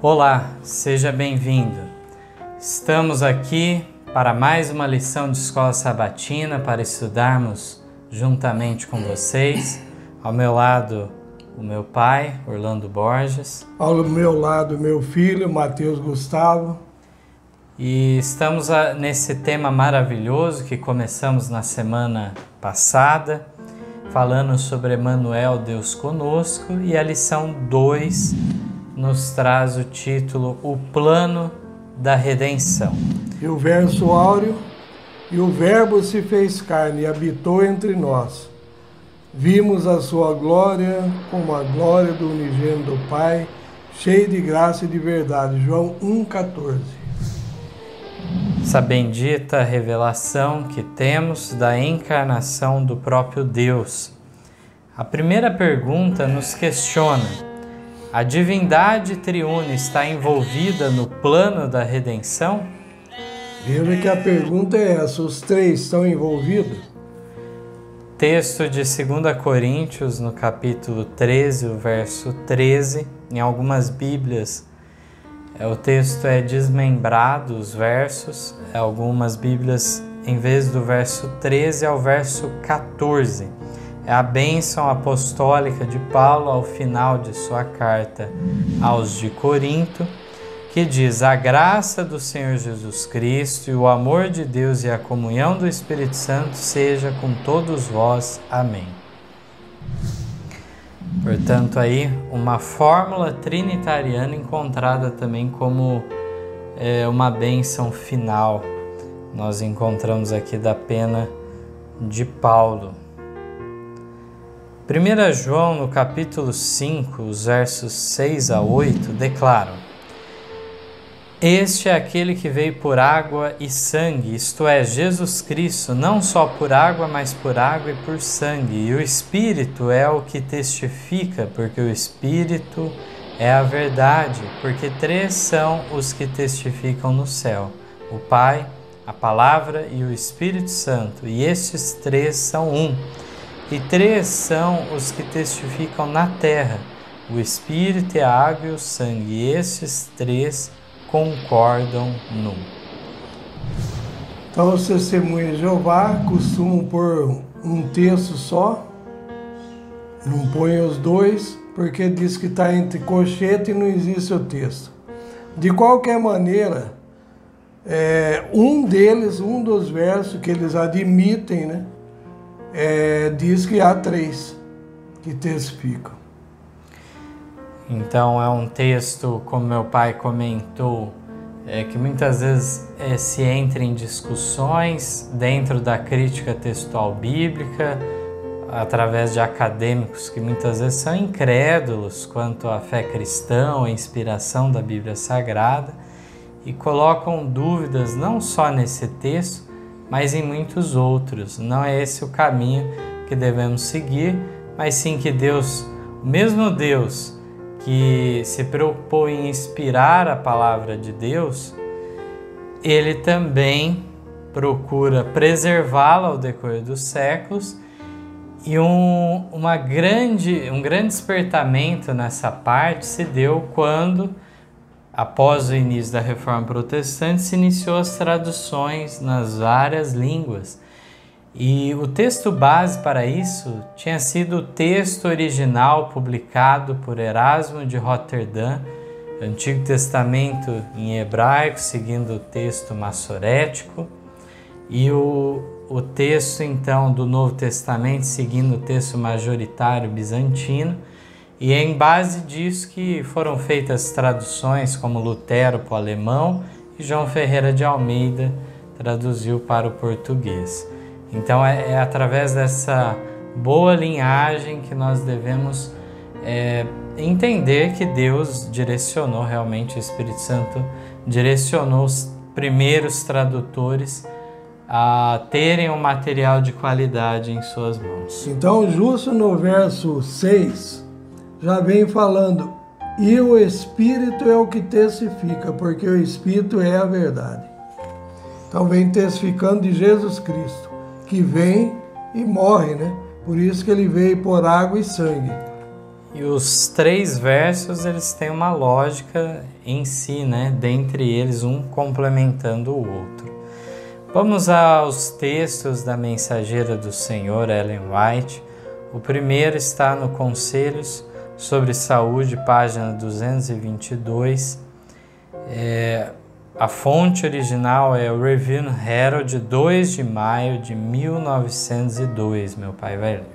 Olá, seja bem-vindo. Estamos aqui para mais uma lição de Escola Sabatina para estudarmos juntamente com vocês. Ao meu lado, o meu pai, Orlando Borges. Ao meu lado, meu filho, Matheus Gustavo. E estamos nesse tema maravilhoso que começamos na semana passada, falando sobre Emmanuel, Deus conosco, e a lição 2 nos traz o título O Plano da Redenção. E o verso áureo: e o Verbo se fez carne e habitou entre nós. Vimos a sua glória como a glória do unigênito do Pai, cheio de graça e de verdade. João 1,14. Essa bendita revelação que temos da encarnação do próprio Deus. A primeira pergunta nos questiona: a divindade triuna está envolvida no plano da redenção? Veja que a pergunta é essa: os três estão envolvidos? Texto de 2 Coríntios, no capítulo 13, o verso 13. Em algumas Bíblias, o texto é desmembrado, os versos. Algumas Bíblias, em vez do verso 13, é o verso 14. É a bênção apostólica de Paulo ao final de sua carta aos de Corinto, que diz: a graça do Senhor Jesus Cristo e o amor de Deus e a comunhão do Espírito Santo seja com todos vós. Amém. Portanto, aí uma fórmula trinitariana encontrada também como uma bênção final. Nós encontramos aqui da pena de Paulo. 1 João, no capítulo 5, os versos 6 a 8, declaram: este é aquele que veio por água e sangue, isto é, Jesus Cristo, não só por água, mas por água e por sangue. E o Espírito é o que testifica, porque o Espírito é a verdade, porque três são os que testificam no céu: o Pai, a Palavra e o Espírito Santo, e estes três são um. E três são os que testificam na terra: o Espírito, a água e o sangue, e estes três concordam num. Então, os testemunhas de Jeová costumam pôr um texto só, não põe os dois, porque diz que está entre colchete e não existe o texto. De qualquer maneira, um dos versos que eles admitem, né? Diz que há três que testificam. Então é um texto, como meu pai comentou, que muitas vezes se entra em discussões dentro da crítica textual bíblica, através de acadêmicos que muitas vezes são incrédulos quanto à fé cristã ou à inspiração da Bíblia Sagrada e colocam dúvidas não só nesse texto, mas em muitos outros. Não é esse o caminho que devemos seguir, mas sim que Deus, o mesmo Deus que se preocupou em inspirar a palavra de Deus, Ele também procura preservá-la ao decorrer dos séculos, e um grande despertamento nessa parte se deu quando, após o início da Reforma Protestante, se iniciou as traduções nas várias línguas. E o texto base para isso tinha sido o texto original publicado por Erasmo de Roterdã, Antigo Testamento em hebraico, seguindo o texto massorético. E o texto, então, do Novo Testamento, seguindo o texto majoritário bizantino, e é em base disso que foram feitas traduções como Lutero para o alemão e João Ferreira de Almeida traduziu para o português. Então é através dessa boa linhagem que nós devemos entender que Deus direcionou, realmente o Espírito Santo direcionou os primeiros tradutores a terem um material de qualidade em suas mãos. Então, justo no verso 6, já vem falando, e o Espírito é o que testifica, porque o Espírito é a verdade. Então vem testificando de Jesus Cristo, que vem e morre, né? Por isso que ele veio por água e sangue. E os 3 versos, eles têm uma lógica em si, né? Dentre eles, um complementando o outro. Vamos aos textos da Mensageira do Senhor, Ellen White. O primeiro está no Conselhos sobre Saúde, página 222. A fonte original é o Review Herald, 2 de maio de 1902. Meu pai vai ler.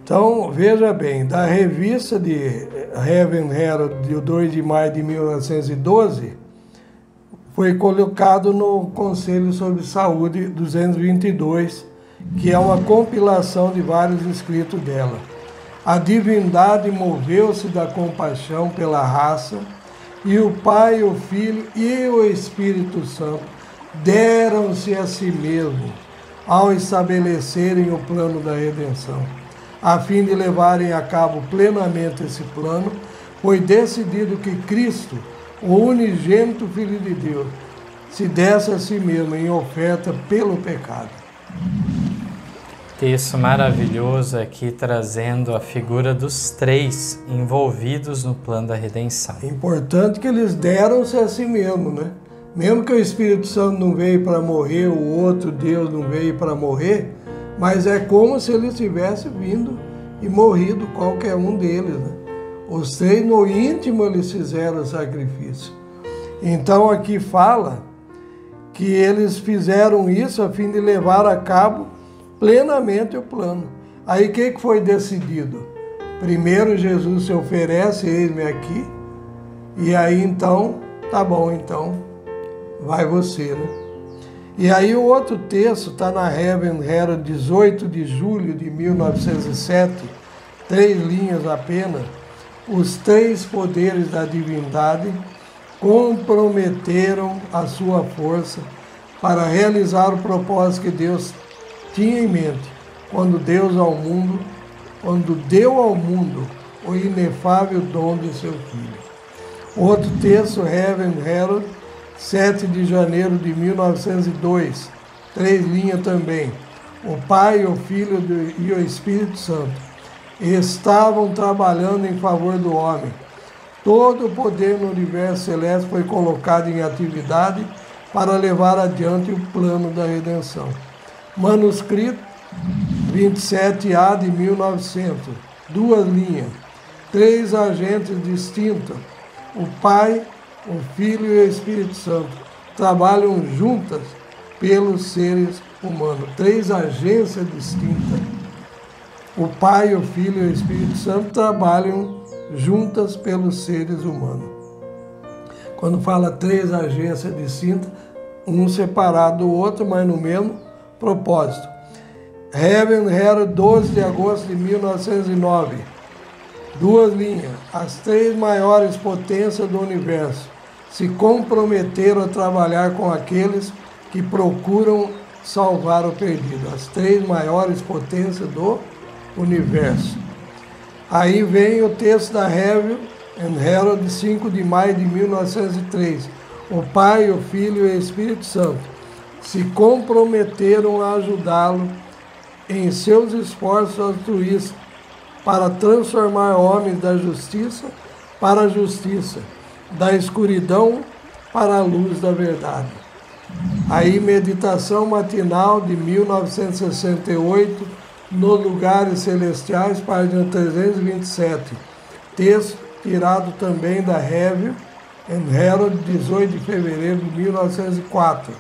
Então, veja bem, da revista de Review Herald, de 2 de maio de 1912, foi colocado no Conselho sobre Saúde 222, que é uma compilação de vários escritos dela. A divindade moveu-se da compaixão pela raça, e o Pai, o Filho e o Espírito Santo deram-se a si mesmo ao estabelecerem o plano da redenção. A fim de levarem a cabo plenamente esse plano, foi decidido que Cristo, o unigênito Filho de Deus, se desse a si mesmo em oferta pelo pecado. Texto maravilhoso aqui trazendo a figura dos 3 envolvidos no plano da redenção. É importante que eles deram-se a si mesmo, né? Mesmo que o Espírito Santo não veio para morrer, o outro Deus não veio para morrer, mas é como se ele tivesse vindo e morrido, qualquer um deles, né? Os 3 no íntimo eles fizeram o sacrifício. Então aqui fala que eles fizeram isso a fim de levar a cabo plenamente o plano. Aí o que foi decidido? Primeiro Jesus se oferece, eis-me aqui, e aí então, tá bom, então vai você, né? E aí o outro texto está na Review Herald, 18 de julho de 1907, 3 linhas apenas. Os 3 poderes da divindade comprometeram a sua força para realizar o propósito que Deus tinha em mente, quando deu ao mundo o inefável dom de seu Filho. Outro texto, Review Herald, 7 de janeiro de 1902, 3 linhas também. O Pai, o Filho e o Espírito Santo estavam trabalhando em favor do homem. Todo o poder no universo celeste foi colocado em atividade para levar adiante o plano da redenção. Manuscrito 27A de 1900, 2 linhas, 3 agentes distintos, o Pai, o Filho e o Espírito Santo, trabalham juntas pelos seres humanos. 3 agências distintas. O Pai, o Filho e o Espírito Santo trabalham juntas pelos seres humanos. Quando fala 3 agências distintas, um separado do outro, mas no mesmo propósito. Review Herald, 12 de agosto de 1909. 2 linhas. As 3 maiores potências do universo se comprometeram a trabalhar com aqueles que procuram salvar o perdido. As 3 maiores potências do universo. Aí vem o texto da Review Herald, 5 de maio de 1903. O Pai, o Filho e o Espírito Santo se comprometeram a ajudá-lo em seus esforços altruístas para transformar homens da justiça para a justiça, da escuridão para a luz da verdade. Aí, meditação matinal de 1968, nos lugares celestiais, página 327. Texto tirado também da Review Herald, 18 de fevereiro de 1904.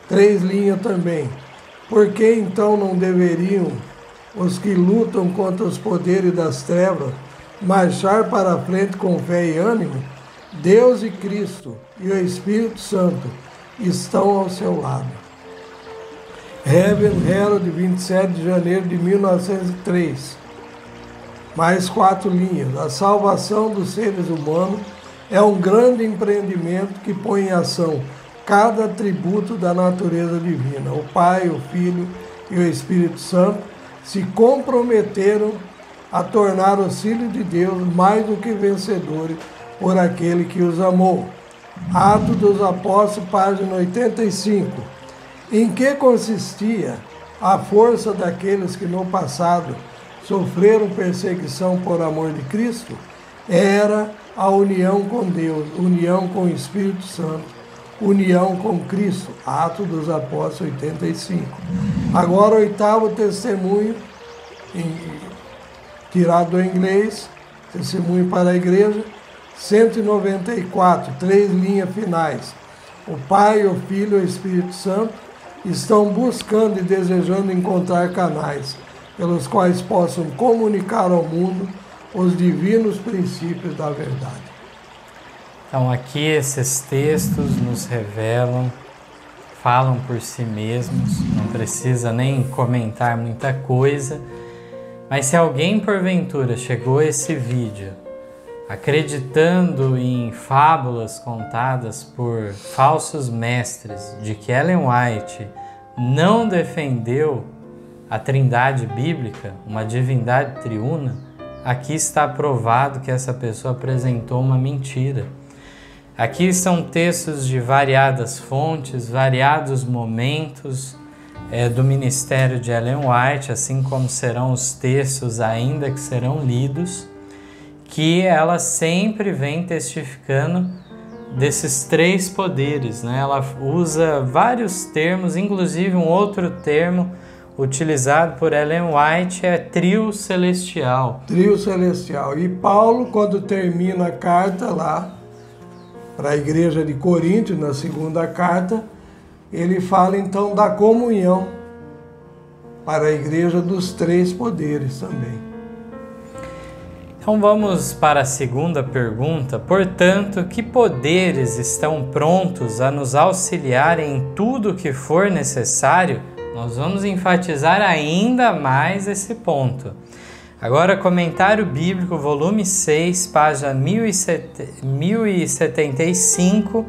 3 linhas também. Por que então não deveriam os que lutam contra os poderes das trevas marchar para a frente com fé e ânimo? Deus e Cristo e o Espírito Santo estão ao seu lado. Reverend Herald, 27 de janeiro de 1903. Mais 4 linhas. A salvação dos seres humanos é um grande empreendimento que põe em ação cada atributo da natureza divina. O Pai, o Filho e o Espírito Santo se comprometeram a tornar os filhos de Deus mais do que vencedores por aquele que os amou. Atos dos Apóstolos, página 85. Em que consistia a força daqueles que no passado sofreram perseguição por amor de Cristo? Era a união com Deus, união com o Espírito Santo, união com Cristo. Atos dos Apóstolos 85. Agora, 8º testemunho, tirado do inglês, testemunho para a igreja, 194, 3 linhas finais. O Pai, o Filho e o Espírito Santo estão buscando e desejando encontrar canais pelos quais possam comunicar ao mundo os divinos princípios da verdade. Então aqui esses textos nos revelam, falam por si mesmos, não precisa nem comentar muita coisa, mas se alguém porventura chegou a esse vídeo acreditando em fábulas contadas por falsos mestres de que Ellen White não defendeu a trindade bíblica, uma divindade triuna, aqui está provado que essa pessoa apresentou uma mentira. Aqui são textos de variadas fontes, variados momentos do ministério de Ellen White, assim como serão os textos ainda que serão lidos, que ela sempre vem testificando desses 3 poderes, né? Ela usa vários termos, inclusive um outro termo utilizado por Ellen White é trio celestial. Trio celestial. E Paulo, quando termina a carta lá para a igreja de Corinto, na 2ª carta, ele fala então da comunhão para a igreja dos 3 poderes também. Então vamos para a 2ª pergunta. Portanto, que poderes estão prontos a nos auxiliar em tudo o que for necessário? Nós vamos enfatizar ainda mais esse ponto. Agora, comentário bíblico, volume 6, página 1075,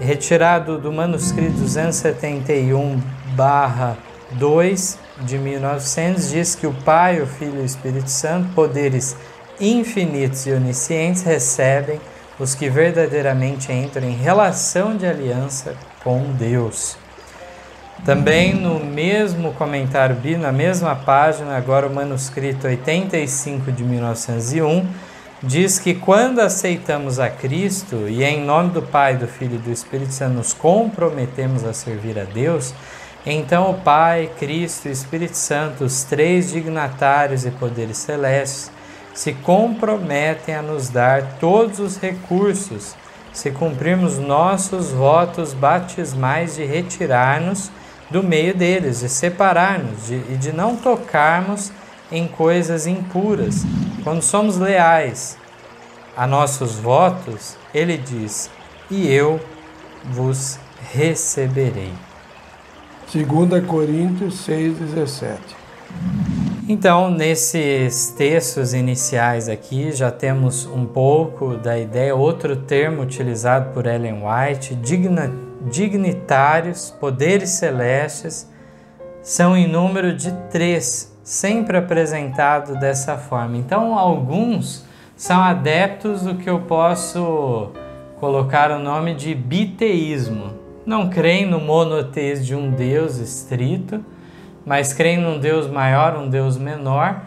retirado do manuscrito 271/2 de 1900, diz que o Pai, o Filho e o Espírito Santo, poderes infinitos e oniscientes, recebem os que verdadeiramente entram em relação de aliança com Deus. Também no mesmo comentário bíblico, na mesma página, agora o manuscrito 85 de 1901, diz que quando aceitamos a Cristo e em nome do Pai, do Filho e do Espírito Santo nos comprometemos a servir a Deus, então o Pai, Cristo e o Espírito Santo, os 3 dignatários e poderes celestes, se comprometem a nos dar todos os recursos, se cumprirmos nossos votos batismais de retirar-nos do meio deles, de separar-nos e de não tocarmos em coisas impuras. Quando somos leais a nossos votos, ele diz: e eu vos receberei. 2 Coríntios 6,17. Então, nesses textos iniciais aqui, já temos um pouco da ideia, outro termo utilizado por Ellen White, dignitários, poderes celestes, são em número de 3, sempre apresentado dessa forma. Então, alguns são adeptos do que eu posso colocar o nome de biteísmo. Não creem no monoteísmo de um Deus estrito, mas creem num Deus maior, um Deus menor,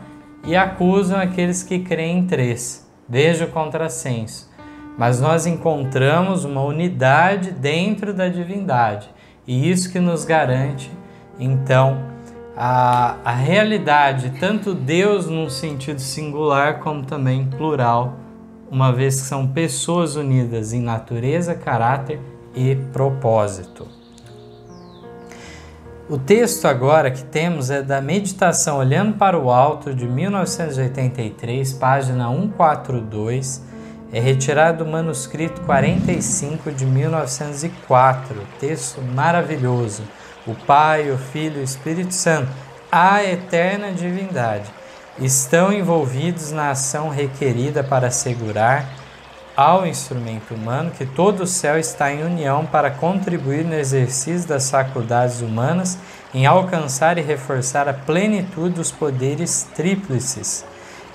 e acusam aqueles que creem em 3. Veja o contrassenso. Mas nós encontramos uma unidade dentro da divindade, e isso que nos garante, então, a realidade, tanto Deus num sentido singular, como também plural, uma vez que são pessoas unidas em natureza, caráter e propósito. O texto agora que temos é da Meditação Olhando para o Alto, de 1983, página 142, é retirado do manuscrito 45 de 1904, texto maravilhoso. O Pai, o Filho e o Espírito Santo, a eterna divindade, estão envolvidos na ação requerida para assegurar ao instrumento humano que todo o céu está em união para contribuir no exercício das faculdades humanas em alcançar e reforçar a plenitude dos poderes tríplices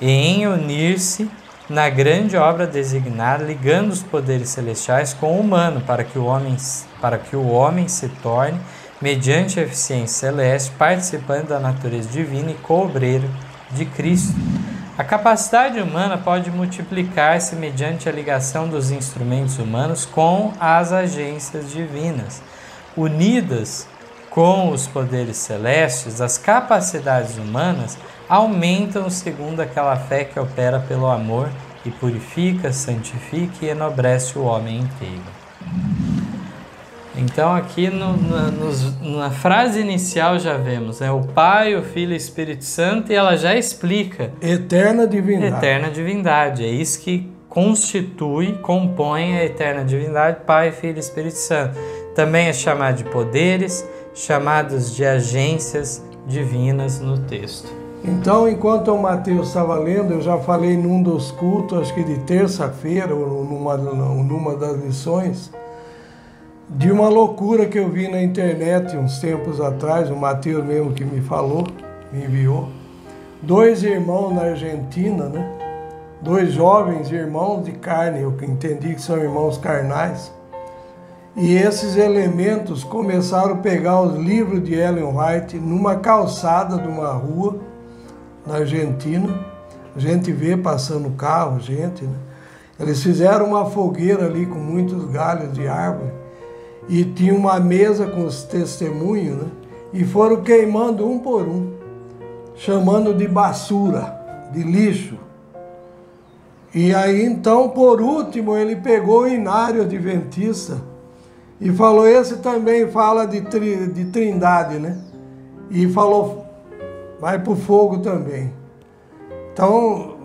e em unir-se na grande obra designada, ligando os poderes celestiais com o humano para que o homem se torne, mediante a eficiência celeste, participante da natureza divina e co-obreiro de Cristo. A capacidade humana pode multiplicar-se mediante a ligação dos instrumentos humanos com as agências divinas. Unidas com os poderes celestes, as capacidades humanas aumentam segundo aquela fé que opera pelo amor e purifica, santifica e enobrece o homem inteiro. Então aqui na frase inicial já vemos, o Pai, o Filho e o Espírito Santo, e ela já explica eterna divindade. Eterna divindade, é isso que compõe a eterna divindade, Pai, Filho e Espírito Santo. Também é chamado de poderes, chamados de agências divinas no texto. Então, enquanto o Mateus estava lendo, eu já falei num dos cultos, acho que de terça-feira, ou numa das lições, de uma loucura que eu vi na internet uns tempos atrás, o Mateus mesmo que me falou, me enviou. 2 irmãos na Argentina, né? 2 jovens irmãos de carne, eu entendi que são irmãos carnais. E esses elementos começaram a pegar os livros de Ellen White numa calçada de uma rua na Argentina. A gente vê passando carro, gente, né? Eles fizeram uma fogueira ali com muitos galhos de árvore. E tinha uma mesa com os testemunhos, né? E foram queimando um por um, chamando de basura, de lixo. E aí então, por último, ele pegou o inário adventista e falou, esse também fala de trindade, né? E falou, vai para o fogo também. Então,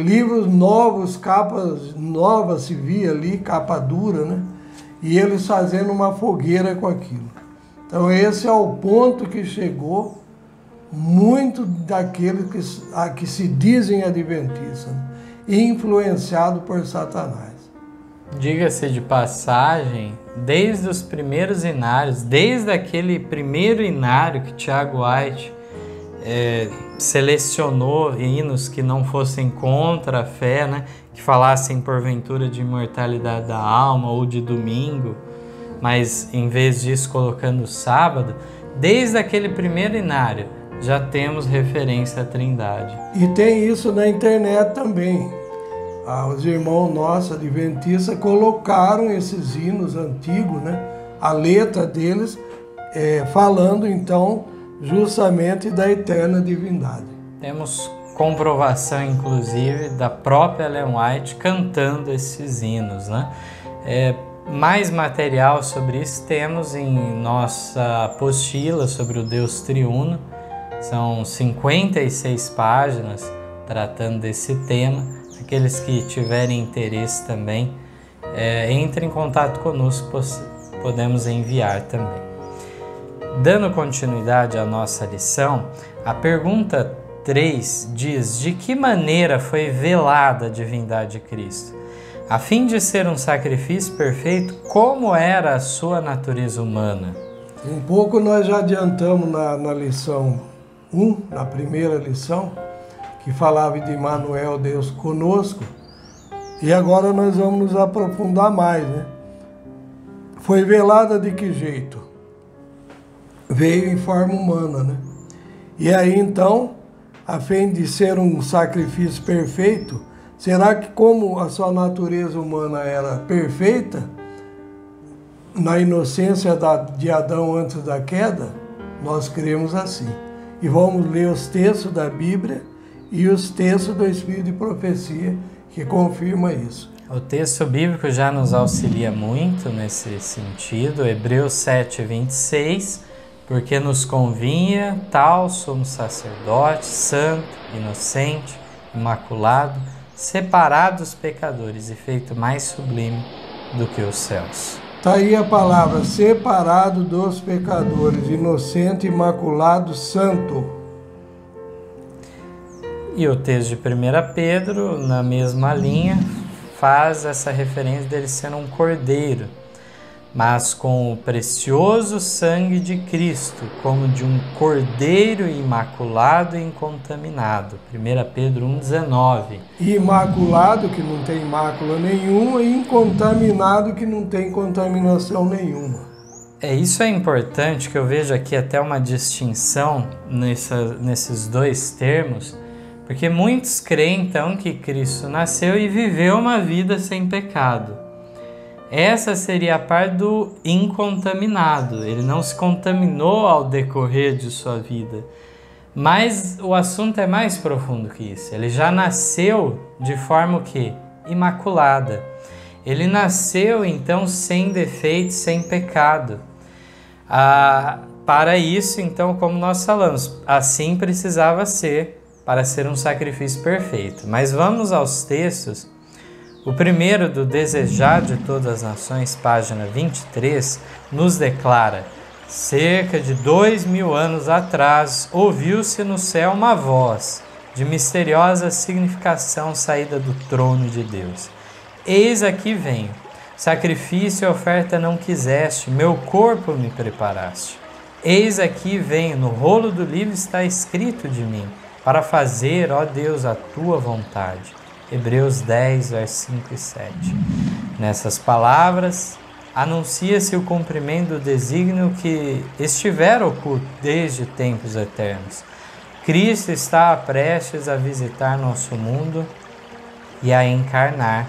livros novos, capas novas se via ali, capa dura, né? E eles fazendo uma fogueira com aquilo. Então esse é o ponto que chegou muito daqueles que se dizem adventistas, né? Influenciado por Satanás. Diga-se de passagem, desde os primeiros inários, desde aquele primeiro inário que Tiago White selecionou hinos que não fossem contra a fé, né? Que falassem porventura de imortalidade da alma ou de domingo, mas em vez disso colocando sábado, desde aquele primeiro inário já temos referência à Trindade. E tem isso na internet também. Os irmãos nossos adventistas colocaram esses hinos antigos, né? A letra deles falando então justamente da eterna divindade. Temos comprovação, inclusive, da própria Ellen White cantando esses hinos, né? Mais material sobre isso temos em nossa apostila sobre o Deus Triuno. São 56 páginas tratando desse tema. Aqueles que tiverem interesse também, entrem em contato conosco, podemos enviar também. Dando continuidade à nossa lição, a pergunta 3 diz: de que maneira foi velada a divindade de Cristo? A fim de ser um sacrifício perfeito, como era a sua natureza humana? Um pouco nós já adiantamos na lição 1, na primeira lição, que falava de Emmanuel, Deus conosco, e agora nós vamos nos aprofundar mais, né? Foi velada de que jeito? Veio em forma humana, né? E aí então, a fim de ser um sacrifício perfeito, será que como a sua natureza humana era perfeita, na inocência de Adão antes da queda, nós cremos assim. E vamos ler os textos da Bíblia e os textos do Espírito de Profecia que confirma isso. O texto bíblico já nos auxilia muito nesse sentido. Hebreus 7:26, porque nos convinha tal sumo sacerdote, santo, inocente, imaculado, separado dos pecadores e feito mais sublime do que os céus. Está aí a palavra, separado dos pecadores, inocente, imaculado, santo. E o texto de 1 Pedro, na mesma linha, faz essa referência dele sendo um cordeiro, mas com o precioso sangue de Cristo, como de um cordeiro imaculado e incontaminado. 1 Pedro 1,19. Imaculado, que não tem mácula nenhuma, e incontaminado, que não tem contaminação nenhuma. Isso é importante, que eu vejo aqui até uma distinção nesses dois termos, porque muitos creem então que Cristo nasceu e viveu uma vida sem pecado. Essa seria a parte do incontaminado. Ele não se contaminou ao decorrer de sua vida. Mas o assunto é mais profundo que isso. Ele já nasceu de forma o quê? Imaculada. Ele nasceu então sem defeito, sem pecado. Para isso, então, como nós falamos, assim precisava ser para ser um sacrifício perfeito. Mas vamos aos textos. O primeiro, do Desejar de Todas as Nações, página 23, nos declara: cerca de 2000 anos atrás, ouviu-se no céu uma voz de misteriosa significação saída do trono de Deus. Eis aqui venho, sacrifício e oferta não quiseste, meu corpo me preparaste. Eis aqui venho, no rolo do livro está escrito de mim, para fazer, ó Deus, a tua vontade. Hebreus 10, versos 5 e 7. Nessas palavras, anuncia-se o cumprimento do desígnio que estivera oculto desde tempos eternos. Cristo está prestes a visitar nosso mundo e a encarnar.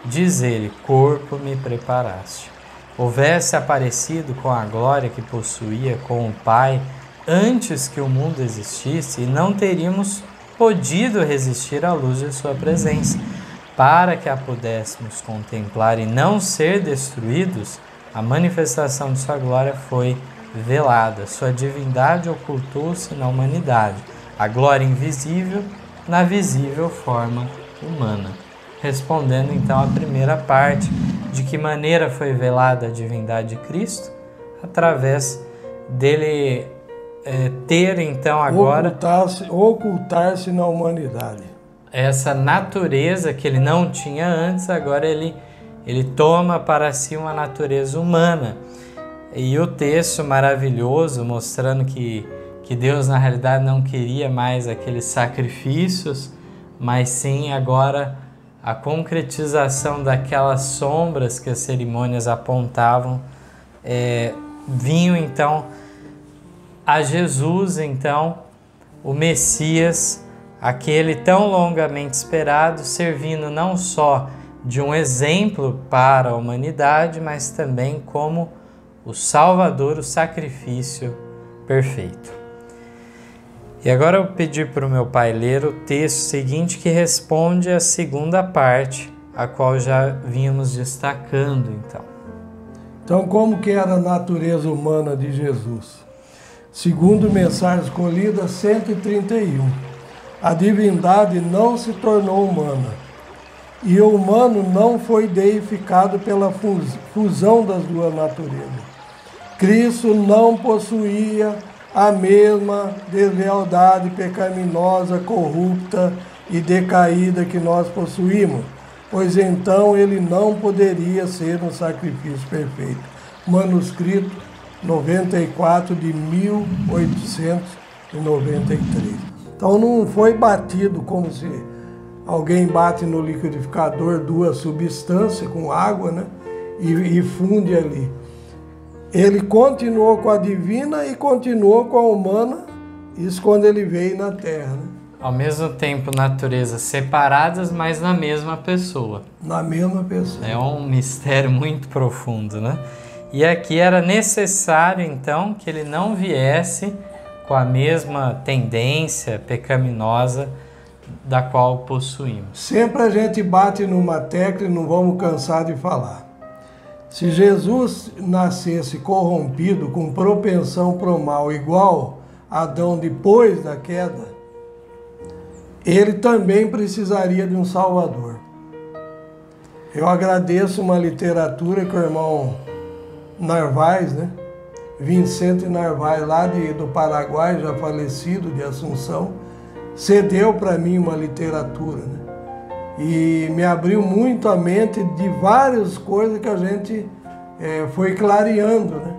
Diz ele: corpo me preparaste. Houvesse aparecido com a glória que possuía com o Pai antes que o mundo existisse, e não teríamos podido resistir à luz de sua presença. Para que a pudéssemos contemplar e não ser destruídos, a manifestação de sua glória foi velada. Sua divindade ocultou-se na humanidade, a glória invisível na visível forma humana. Respondendo então à primeira parte, de que maneira foi velada a divindade de Cristo? Através dele ter então agora ocultar-se na humanidade. Essa natureza que ele não tinha antes, agora ele toma para si uma natureza humana. E o texto maravilhoso mostrando que Deus na realidade não queria mais aqueles sacrifícios, mas sim agora a concretização daquelas sombras que as cerimônias apontavam, vinham então a Jesus, então, o Messias, aquele tão longamente esperado, servindo não só de um exemplo para a humanidade, mas também como o Salvador, o sacrifício perfeito. E agora eu pedi para o meu pai ler o texto seguinte, que responde à segunda parte, a qual já vínhamos destacando, então. Então, como que era a natureza humana de Jesus? Segundo Mensagem Escolhida 131, a divindade não se tornou humana, e o humano não foi deificado pela fusão das duas naturezas. Cristo não possuía a mesma deslealdade pecaminosa, corrupta e decaída que nós possuímos, pois então ele não poderia ser um sacrifício perfeito. Manuscrito 94 de 1893. Então não foi batido como se alguém bate no liquidificador duas substâncias com água, né? E funde ali. Ele continuou com a divina e continuou com a humana, isso quando ele veio na Terra, né? Ao mesmo tempo, naturezas separadas, mas na mesma pessoa. Na mesma pessoa. É um mistério muito profundo, né? E aqui era necessário, então, que ele não viesse com a mesma tendência pecaminosa da qual possuímos. Sempre a gente bate numa tecla e não vamos cansar de falar. Se Jesus nascesse corrompido, com propensão para o mal, igual Adão depois da queda, ele também precisaria de um Salvador. Eu agradeço uma literatura que o irmão Narvaez, né? Vicente Narvaez, lá do Paraguai, já falecido, de Assunção, cedeu para mim uma literatura, né? E me abriu muito a mente de várias coisas que a gente foi clareando, né?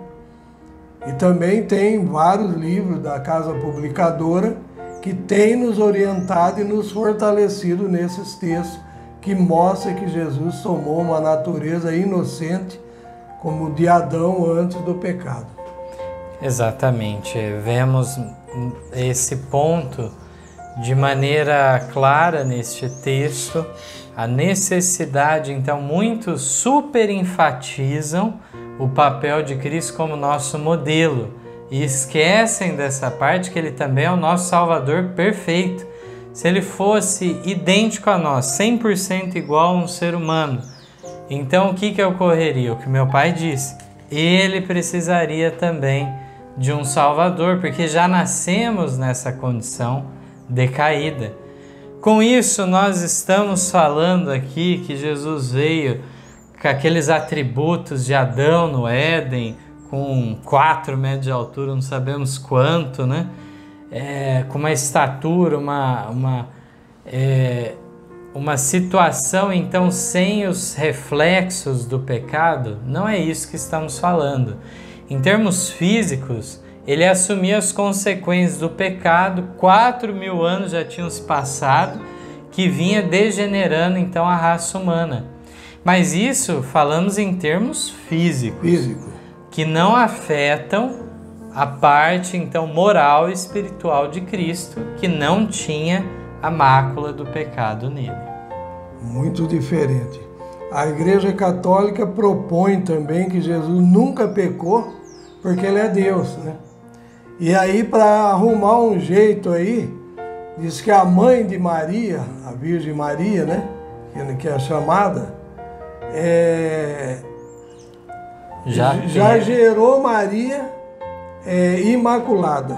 E também tem vários livros da Casa Publicadora que tem nos orientado e nos fortalecido nesses textos que mostram que Jesus tomou uma natureza inocente como de Adão antes do pecado. Exatamente. Vemos esse ponto de maneira clara neste texto, a necessidade, então muitos super enfatizam o papel de Cristo como nosso modelo e esquecem dessa parte que ele também é o nosso Salvador perfeito. Se ele fosse idêntico a nós, 100% igual a um ser humano, então o que ocorreria? O que meu pai disse, ele precisaria também de um Salvador, porque já nascemos nessa condição decaída. Com isso, nós estamos falando aqui que Jesus veio com aqueles atributos de Adão no Éden, com 4 metros de altura, não sabemos quanto, né? Com uma estatura, uma situação, então, sem os reflexos do pecado. Não é isso que estamos falando. Em termos físicos, ele assumia as consequências do pecado, 4.000 anos já tinham se passado, que vinha degenerando então a raça humana. Mas isso falamos em termos físicos, que não afetam a parte então moral e espiritual de Cristo, que não tinha a mácula do pecado nele. Muito diferente. A Igreja Católica propõe também que Jesus nunca pecou, porque ele é Deus, né? E aí, para arrumar um jeito aí, diz que a mãe de Maria, a Virgem Maria, né, que é chamada, já gerou Maria imaculada,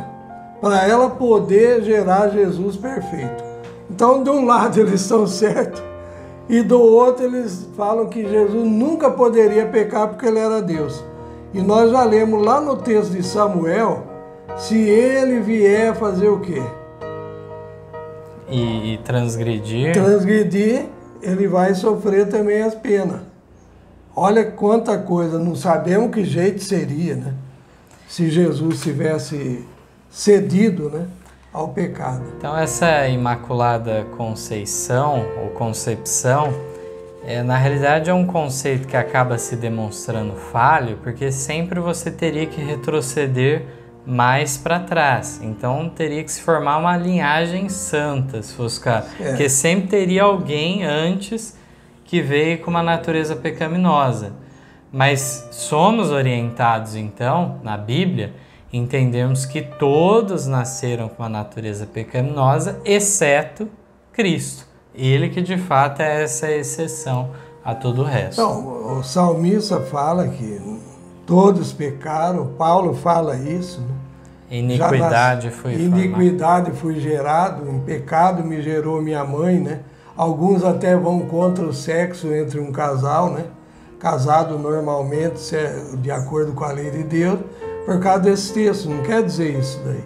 para ela poder gerar Jesus perfeito. Então, de um lado eles estão certos, e do outro eles falam que Jesus nunca poderia pecar porque ele era Deus. E nós já lemos lá no texto de Samuel, se ele vier fazer o quê? E transgredir. Transgredir, ele vai sofrer também as penas. Olha quanta coisa, não sabemos que jeito seria, né? Se Jesus tivesse cedido, né, ao pecado. Então essa Imaculada Conceição, ou Concepção, na realidade é um conceito que acaba se demonstrando falho, porque sempre você teria que retroceder mais para trás. Então teria que se formar uma linhagem santa, se fosse o caso. Porque sempre teria alguém antes que veio com uma natureza pecaminosa. Mas somos orientados então, na Bíblia, entendemos que todos nasceram com uma natureza pecaminosa, exceto Cristo. Ele que de fato é essa exceção a todo o resto. Então, o salmista fala que todos pecaram, Paulo fala isso, né? Iniquidade fui gerado, em pecado me gerou minha mãe, né? Alguns até vão contra o sexo entre um casal, né? Casado normalmente, de acordo com a lei de Deus, por causa desse texto. Não quer dizer isso daí.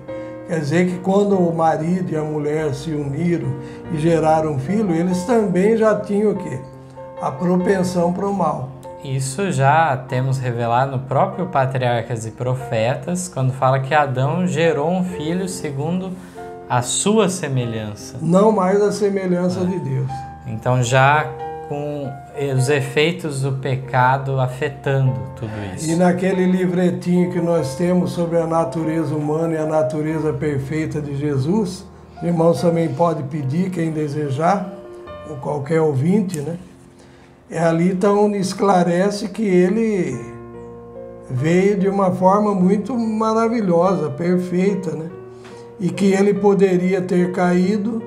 Quer dizer que quando o marido e a mulher se uniram e geraram um filho, eles também já tinham o quê? A propensão para o mal. Isso já temos revelado no próprio Patriarcas e Profetas, quando fala que Adão gerou um filho segundo a sua semelhança. Não mais a semelhança de Deus. Então já com os efeitos do pecado afetando tudo isso. E naquele livretinho que nós temos sobre a natureza humana e a natureza perfeita de Jesus, os irmãos também podem pedir, quem desejar, ou qualquer ouvinte, né? Ali então esclarece que ele veio de uma forma muito maravilhosa, perfeita, né? E que ele poderia ter caído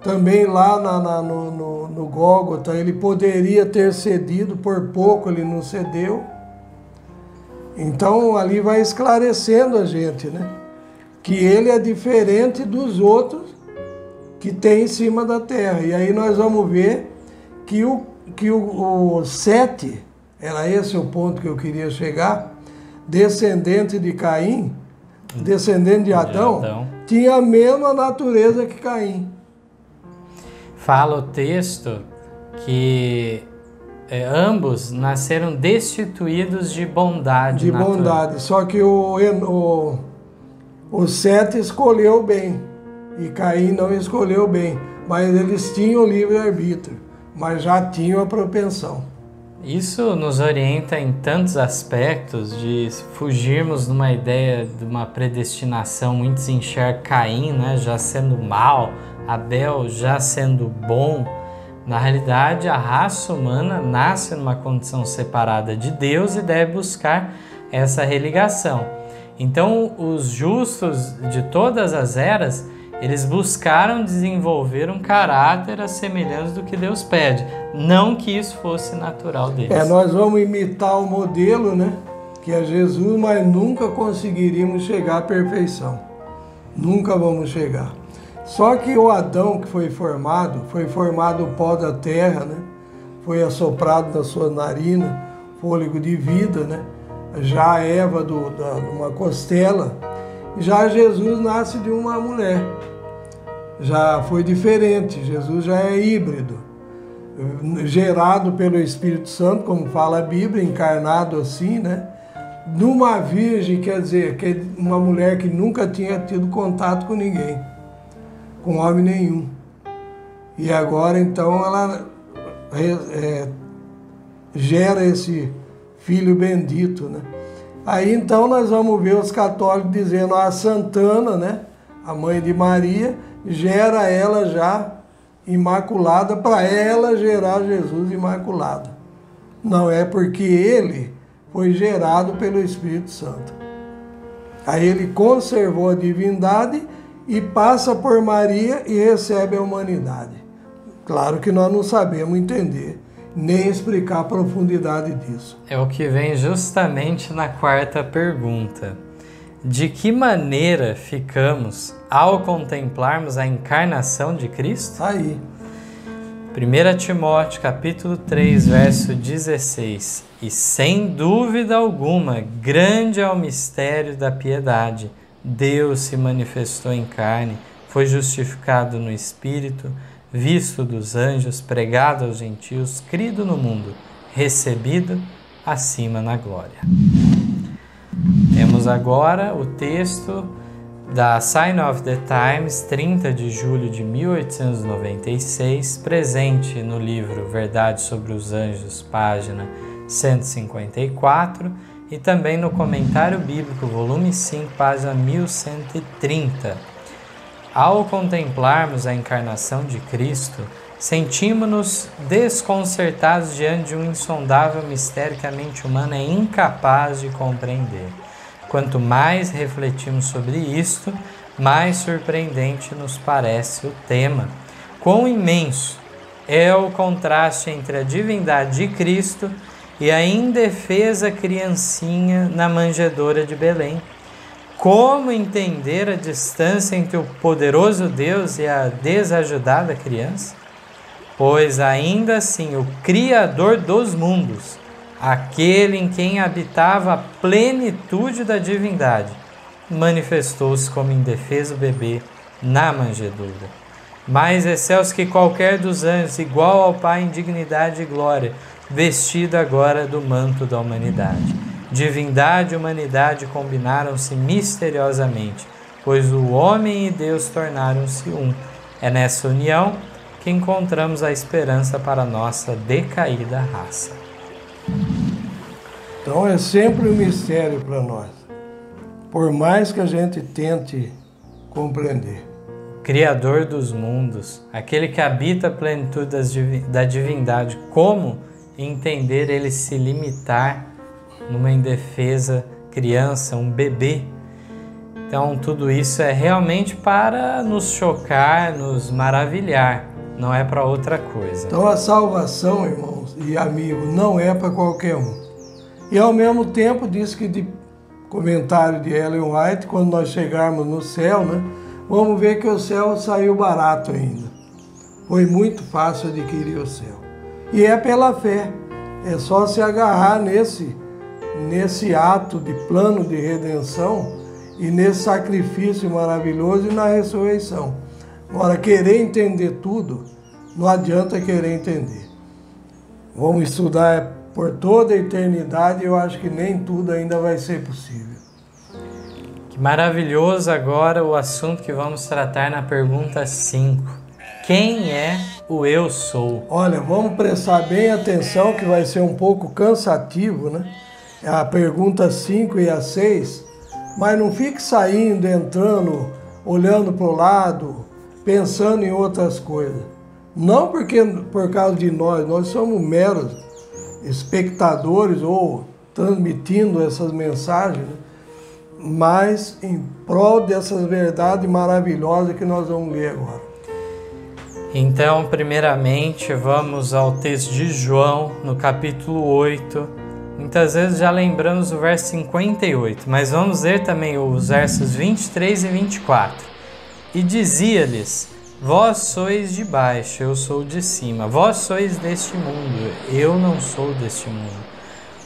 Também lá no Gólgota, ele poderia ter cedido, por pouco ele não cedeu. Então ali vai esclarecendo a gente, né? Que ele é diferente dos outros que tem em cima da terra. E aí nós vamos ver que o Sete, era esse o ponto que eu queria chegar, descendente de Caim, descendente de Adão, tinha a mesma natureza que Caim. Fala o texto que ambos nasceram destituídos de bondade. De natural. bondade, só que o Sete escolheu bem e Caim não escolheu bem, mas eles tinham livre-arbítrio, mas já tinham a propensão. Isso nos orienta em tantos aspectos de fugirmos de uma ideia de uma predestinação. Muitos enxergam Caim, né, já sendo mal, Abel já sendo bom. Na realidade, a raça humana nasce numa condição separada de Deus e deve buscar essa religação. Então, os justos de todas as eras, eles buscaram desenvolver um caráter à semelhança do que Deus pede. Não que isso fosse natural deles. Nós vamos imitar o modelo, né? Que é Jesus, mas nunca conseguiríamos chegar à perfeição. Nunca vamos chegar. Só que o Adão que foi formado o pó da terra, né? Foi assoprado da sua narina, fôlego de vida, né? Já a Eva de uma costela. Já Jesus nasce de uma mulher. Já foi diferente, Jesus já é híbrido. Gerado pelo Espírito Santo, como fala a Bíblia, encarnado assim, né? Numa virgem, quer dizer, que é uma mulher que nunca tinha tido contato com ninguém, com homem nenhum. E agora, então, ela gera esse filho bendito, né? Aí, então, nós vamos ver os católicos dizendo a Santana, né? A mãe de Maria, gera ela já imaculada, para ela gerar Jesus imaculado. Não é porque ele foi gerado pelo Espírito Santo. Aí ele conservou a divindade e passa por Maria e recebe a humanidade. Claro que nós não sabemos entender, nem explicar a profundidade disso. É o que vem justamente na quarta pergunta. De que maneira ficamos ao contemplarmos a encarnação de Cristo? Aí. 1 Timóteo, capítulo 3, verso 16. E sem dúvida alguma, grande é o mistério da piedade. Deus se manifestou em carne, foi justificado no Espírito, visto dos anjos, pregado aos gentios, crido no mundo, recebido acima na glória. Temos agora o texto da Sign of the Times, 30 de julho de 1896, presente no livro Verdade sobre os Anjos, página 154, e também no Comentário Bíblico, volume 5, página 1130. Ao contemplarmos a encarnação de Cristo, sentimos-nos desconcertados diante de um insondável mistério que a mente humana é incapaz de compreender. Quanto mais refletimos sobre isto, mais surpreendente nos parece o tema. Quão imenso é o contraste entre a divindade de Cristo e a indefesa criancinha na manjedoura de Belém. Como entender a distância entre o poderoso Deus e a desajudada criança? Pois ainda assim o Criador dos mundos, aquele em quem habitava a plenitude da divindade, manifestou-se como indefeso bebê na manjedoura. Mais excelso que qualquer dos anjos, igual ao Pai em dignidade e glória, vestido agora do manto da humanidade. Divindade e humanidade combinaram-se misteriosamente, pois o homem e Deus tornaram-se um. É nessa união que encontramos a esperança para a nossa decaída raça. Então é sempre um mistério para nós, por mais que a gente tente compreender. Criador dos mundos, aquele que habita a plenitude da divindade, como entender ele se limitar numa indefesa criança, um bebê? Então tudo isso é realmente para nos chocar, nos maravilhar, não é para outra coisa. Então a salvação, irmãos e amigos, não é para qualquer um. E ao mesmo tempo diz que, de comentário de Ellen White, quando nós chegarmos no céu, né, vamos ver que o céu saiu barato ainda. Foi muito fácil adquirir o céu. E é pela fé. É só se agarrar nesse ato de plano de redenção e nesse sacrifício maravilhoso e na ressurreição. Agora, querer entender tudo, não adianta querer entender. Vamos estudar por toda a eternidade e eu acho que nem tudo ainda vai ser possível. Que maravilhoso agora o assunto que vamos tratar na pergunta 5. Quem é o eu sou? Olha, vamos prestar bem atenção que vai ser um pouco cansativo, né? A pergunta 5 e a 6, mas não fique saindo, entrando, olhando para o lado, pensando em outras coisas. Não porque por causa de nós somos meros espectadores ou transmitindo essas mensagens, né? Mas em prol dessas verdades maravilhosas que nós vamos ler agora. Então, primeiramente, vamos ao texto de João, no capítulo 8. Muitas vezes já lembramos o verso 58, mas vamos ler também os versos 23 e 24. E dizia-lhes: vós sois de baixo, eu sou de cima. Vós sois deste mundo, eu não sou deste mundo.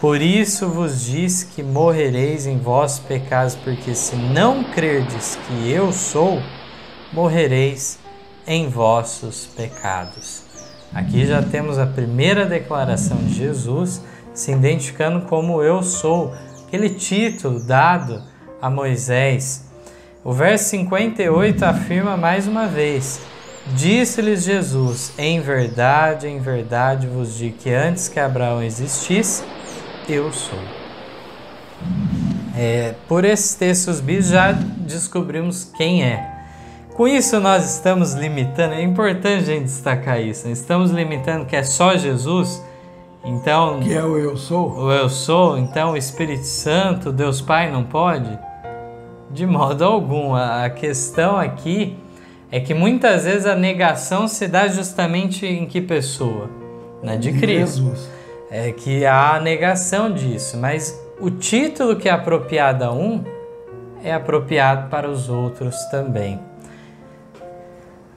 Por isso vos diz que morrereis em vossos pecados, porque se não crerdes que eu sou, morrereis em vossos pecados. Aqui já temos a primeira declaração de Jesus se identificando como eu sou, aquele título dado a Moisés. O verso 58 afirma mais uma vez: disse-lhes Jesus, em verdade vos digo que antes que Abraão existisse, eu sou. Por esses textos bíblicos já descobrimos quem é. Com isso nós estamos limitando, é importante a gente destacar isso, estamos limitando que é só Jesus, então... Que é o eu sou? O eu sou, então o Espírito Santo, Deus Pai não pode? De modo algum. A questão aqui é que muitas vezes a negação se dá justamente em que pessoa? Na de Cristo. Jesus. É que há a negação disso, mas o título que é apropriado a um é apropriado para os outros também.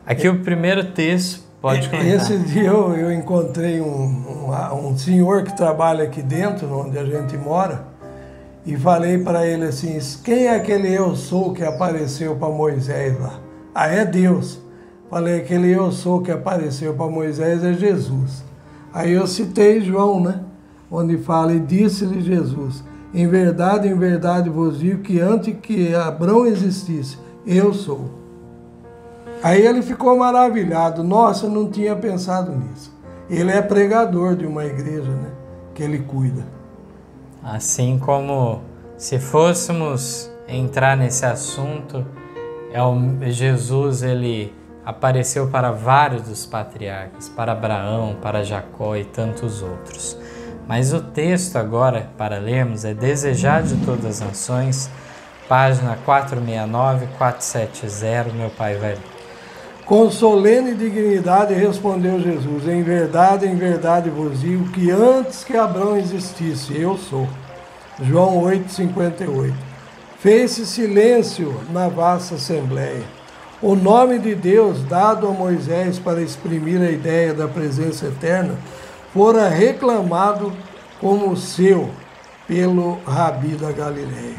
Aqui o primeiro texto, pode comentar. Esse dia eu encontrei um senhor que trabalha aqui dentro, onde a gente mora, e falei para ele assim: quem é aquele eu sou que apareceu para Moisés lá? Ah, é Deus. Falei: aquele eu sou que apareceu para Moisés é Jesus. Aí eu citei João, né? Onde fala: e disse-lhe Jesus, em verdade vos digo que antes que Abraão existisse, eu sou. Aí ele ficou maravilhado. Nossa, eu não tinha pensado nisso. Ele é pregador de uma igreja, né? Que ele cuida. Assim como se fôssemos entrar nesse assunto, Jesus ele apareceu para vários dos patriarcas, para Abraão, para Jacó e tantos outros. Mas o texto agora, para lermos, é Desejado de Todas as Nações, página 469, 470, meu pai vai ler. Com solene dignidade respondeu Jesus: em verdade vos digo que antes que Abraão existisse, eu sou. João 8,58. Fez-se silêncio na vasta assembleia. O nome de Deus, dado a Moisés para exprimir a ideia da presença eterna, fora reclamado como seu pelo Rabi da Galileia.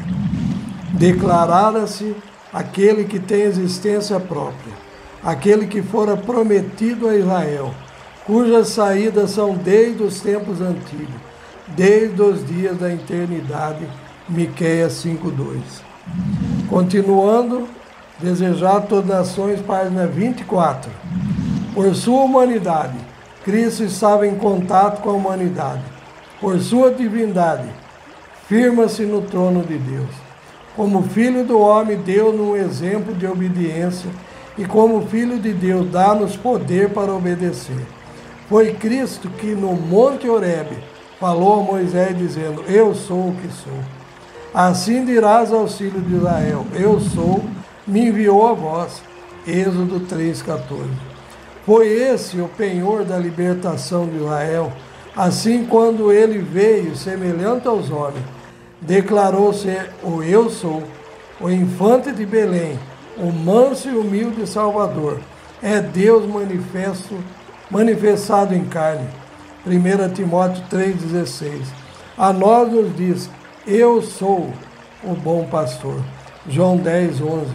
Declarara-se aquele que tem existência própria, aquele que fora prometido a Israel, cujas saídas são desde os tempos antigos, desde os dias da eternidade. Miqueias 5:2. Continuando, Desejar Todas as Nações, página 24. Por sua humanidade, Cristo estava em contato com a humanidade. Por sua divindade, firma-se no trono de Deus. Como Filho do Homem, deu-nos um exemplo de obediência, e como Filho de Deus, dá-nos poder para obedecer. Foi Cristo que no Monte Horebe falou a Moisés dizendo: eu sou o que sou. Assim dirás aos filhos de Israel, eu sou, me enviou a vós. Êxodo 3,14. Foi esse o penhor da libertação de Israel. Assim, quando ele veio, semelhante aos homens, declarou ser o eu sou, o infante de Belém, o manso e humilde Salvador. É Deus manifestado em carne. 1 Timóteo 3,16. A nós nos diz, eu sou o bom pastor. João 10,11.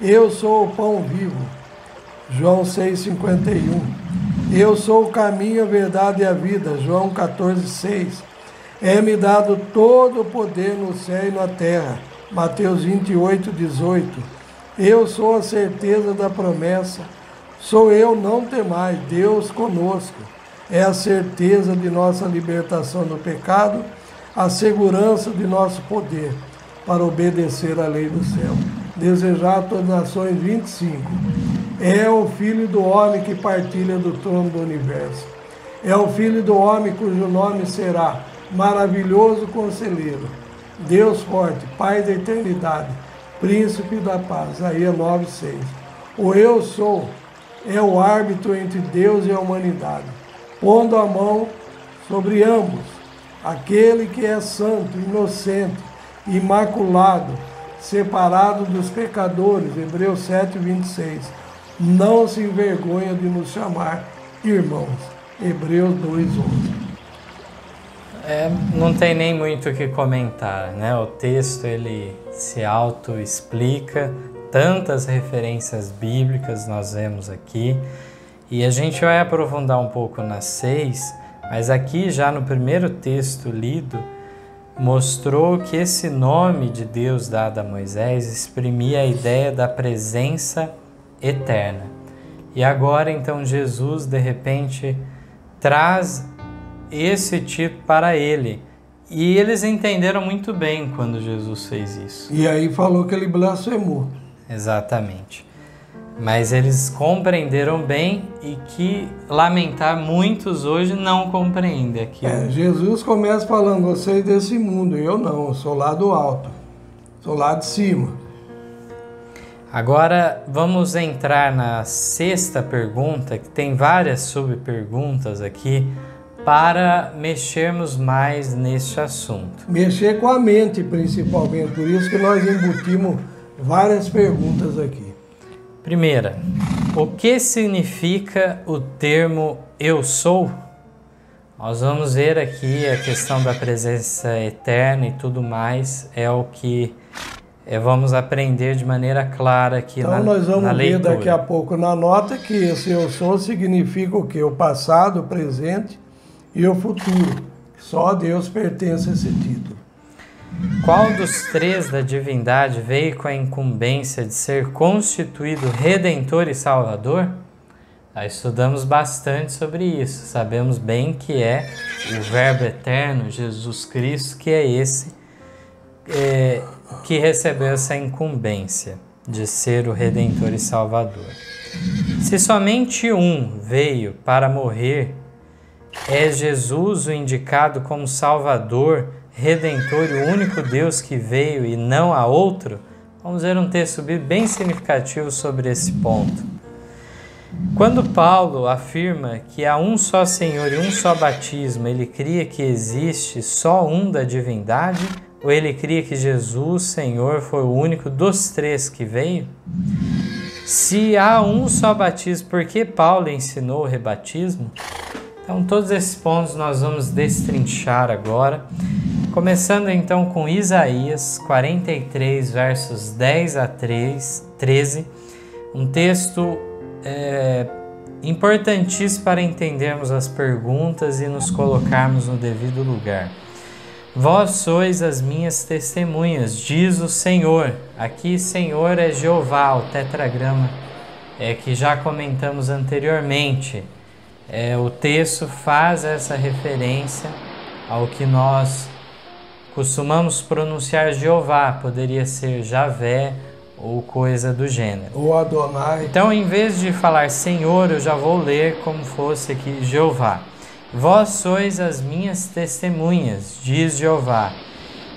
Eu sou o pão vivo. João 6,51. Eu sou o caminho, a verdade e a vida. João 14,6. É-me dado todo o poder no céu e na terra. Mateus 28,18. Eu sou a certeza da promessa. Sou eu, não temais, Deus conosco. É a certeza de nossa libertação do pecado, a segurança de nosso poder para obedecer à lei do céu. Desejar a todas as nações 25. É o Filho do Homem que partilha do trono do universo. É o Filho do Homem cujo nome será Maravilhoso Conselheiro, Deus Forte, Pai da Eternidade, Príncipe da Paz. Isaías 9,6. O eu sou é o árbitro entre Deus e a humanidade, pondo a mão sobre ambos, aquele que é santo, inocente, imaculado, separado dos pecadores, Hebreus 7,26, não se envergonha de nos chamar irmãos, Hebreus 2,11. Não tem nem muito o que comentar, né? O texto ele se auto-explica, tantas referências bíblicas nós vemos aqui, e a gente vai aprofundar um pouco nas 6, mas aqui já no primeiro texto lido, mostrou que esse nome de Deus dado a Moisés exprimia a ideia da presença eterna. E agora então Jesus de repente traz esse tipo para ele. E eles entenderam muito bem quando Jesus fez isso. E aí falou que ele blasfemou. Exatamente. Mas eles compreenderam bem e que, lamentar, muitos hoje não compreendem aquilo. Jesus começa falando, vocês desse mundo, eu não, eu sou lá do alto, sou lá de cima. Agora vamos entrar na 6ª pergunta, que tem várias subperguntas aqui, para mexermos mais neste assunto. Mexer com a mente, principalmente, por isso que nós embutimos várias perguntas aqui. Primeira, o que significa o termo eu sou? Nós vamos ver aqui a questão da presença eterna e tudo mais, é o que vamos aprender de maneira clara aqui na leitura. Então nós vamos ver daqui a pouco na nota que esse eu sou significa o quê? O passado, o presente e o futuro. Só a Deus pertence esse título. Qual dos 3 da divindade veio com a incumbência de ser constituído Redentor e Salvador? Nós estudamos bastante sobre isso. Sabemos bem que é o Verbo Eterno, Jesus Cristo, que é esse que recebeu essa incumbência de ser o Redentor e Salvador. Se somente um veio para morrer, é Jesus o indicado como Salvador, Redentor e o único Deus que veio e não há outro? Vamos ver um texto bíblico bem significativo sobre esse ponto. Quando Paulo afirma que há um só Senhor e um só batismo, ele cria que existe só um da divindade? Ou ele cria que Jesus, Senhor, foi o único dos 3 que veio? Se há um só batismo, por que Paulo ensinou o rebatismo? Então, todos esses pontos nós vamos destrinchar agora, começando então com Isaías 43, versos 10 a 13, um texto importantíssimo para entendermos as perguntas e nos colocarmos no devido lugar. Vós sois as minhas testemunhas, diz o Senhor. Aqui Senhor é Jeová, o tetragrama que já comentamos anteriormente. O texto faz essa referência ao que nós costumamos pronunciar Jeová, poderia ser Javé ou coisa do gênero. Ou Adonai. Então, em vez de falar Senhor, eu já vou ler como fosse aqui Jeová. Vós sois as minhas testemunhas, diz Jeová,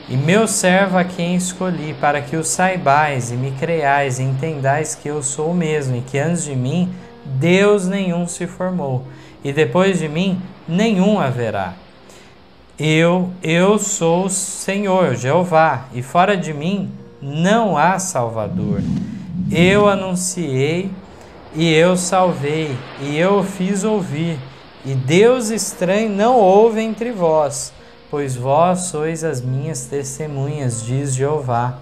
e meu servo a quem escolhi, para que o saibais e me creiais e entendais que eu sou o mesmo, e que antes de mim Deus nenhum se formou, e depois de mim nenhum haverá. Eu sou o Senhor, Jeová, e fora de mim não há Salvador. Eu anunciei e eu salvei, e eu o fiz ouvir, e Deus estranho não houve entre vós, pois vós sois as minhas testemunhas, diz Jeová.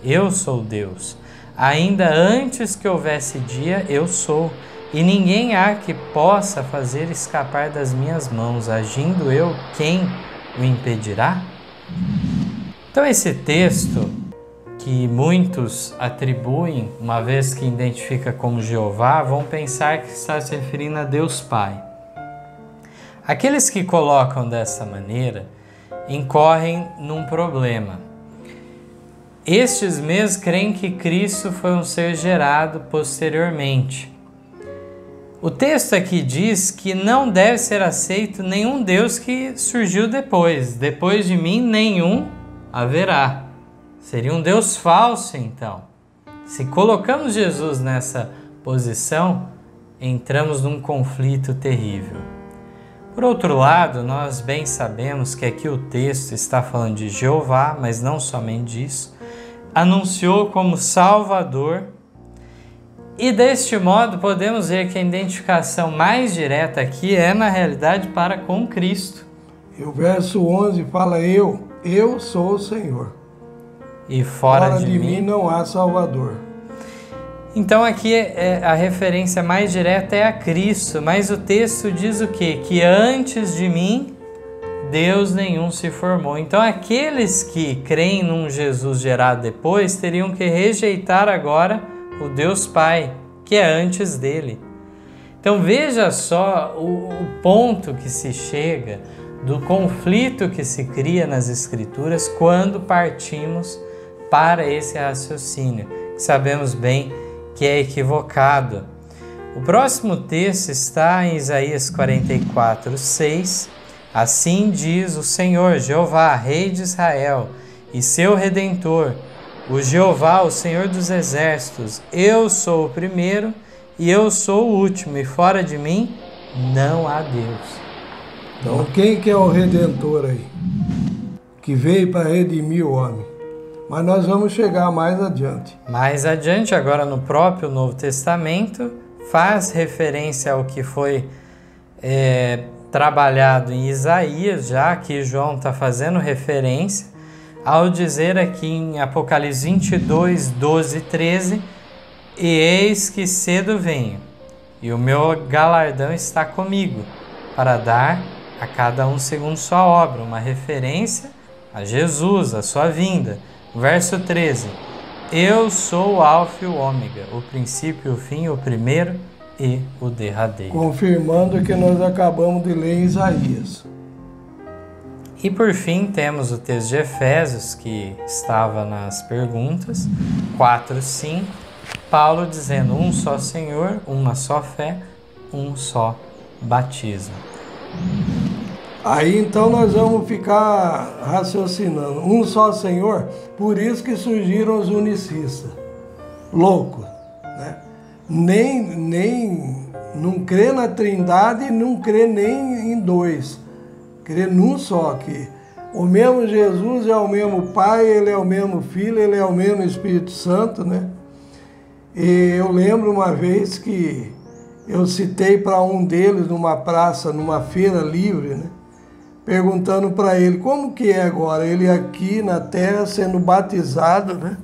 Eu sou Deus. Ainda antes que houvesse dia, eu sou, e ninguém há que possa fazer escapar das minhas mãos. Agindo eu, quem o impedirá? Então esse texto, que muitos atribuem, uma vez que identifica como Jeová, vão pensar que está se referindo a Deus Pai. Aqueles que colocam dessa maneira incorrem num problema. Estes mesmos creem que Cristo foi um ser gerado posteriormente. O texto aqui diz que não deve ser aceito nenhum Deus que surgiu depois. Depois de mim, nenhum haverá. Seria um Deus falso, então. Se colocamos Jesus nessa posição, entramos num conflito terrível. Por outro lado, nós bem sabemos que aqui o texto está falando de Jeová, mas não somente disso. Anunciou como Salvador. E deste modo podemos ver que a identificação mais direta aqui é na realidade para com Cristo. E o verso 11 fala: eu sou o Senhor. E fora de mim não há Salvador. Então aqui a referência mais direta é a Cristo, mas o texto diz o quê? Que antes de mim Deus nenhum se formou. Então aqueles que creem num Jesus gerado depois teriam que rejeitar agora o Deus Pai, que é antes dele. Então veja só o ponto que se chega do conflito que se cria nas Escrituras quando partimos para esse raciocínio, que sabemos bem que é equivocado. O próximo texto está em Isaías 44:6. Assim diz o Senhor, Jeová, Rei de Israel, e seu Redentor, o Jeová, o Senhor dos Exércitos: eu sou o primeiro e eu sou o último, e fora de mim não há Deus. Então quem que é o Redentor aí? Que veio para redimir o homem. Mas nós vamos chegar mais adiante. Mais adiante, agora no próprio Novo Testamento, faz referência ao que foi trabalhado em Isaías, já que João está fazendo referência, ao dizer aqui em Apocalipse 22, 12 e 13: e eis que cedo venho, e o meu galardão está comigo, para dar a cada um segundo sua obra. Uma referência a Jesus, a sua vinda. Verso 13: eu sou o Alfa e o Ômega, o princípio e o fim, o primeiro e o derradeiro. Confirmando o que nós acabamos de ler em Isaías. E por fim temos o texto de Efésios, que estava nas perguntas, 4:5, Paulo dizendo: um só Senhor, uma só fé, um só batismo. Aí então nós vamos ficar raciocinando. Um só Senhor, por isso que surgiram os unicistas. Loucos, né? Nem não crê na Trindade e não crê nem em dois. Crê num só, que o mesmo Jesus é o mesmo Pai, Ele é o mesmo Filho, Ele é o mesmo Espírito Santo, né? E eu lembro uma vez que eu citei para um deles numa praça, numa feira livre, né? Perguntando para ele como que é agora, ele aqui na terra sendo batizado, né?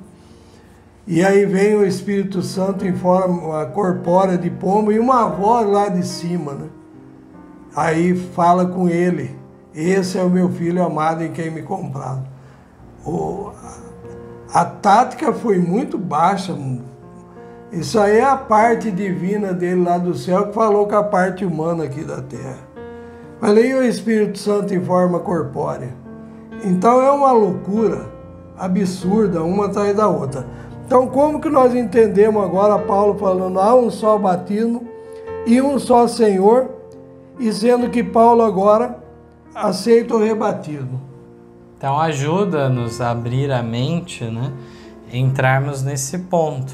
E aí vem o Espírito Santo em forma corpórea de pombo e uma voz lá de cima, né? Aí fala com ele: esse é o meu filho amado em quem me compraram. A tática foi muito baixa. Isso aí é a parte divina dele lá do céu que falou com a parte humana aqui da terra. Mas aí o Espírito Santo em forma corpórea. Então é uma loucura absurda, uma atrás da outra. Então como que nós entendemos agora Paulo falando: há um só batismo e um só Senhor, e sendo que Paulo agora aceita o rebatismo? Então ajuda-nos a abrir a mente, né? Entrarmos nesse ponto,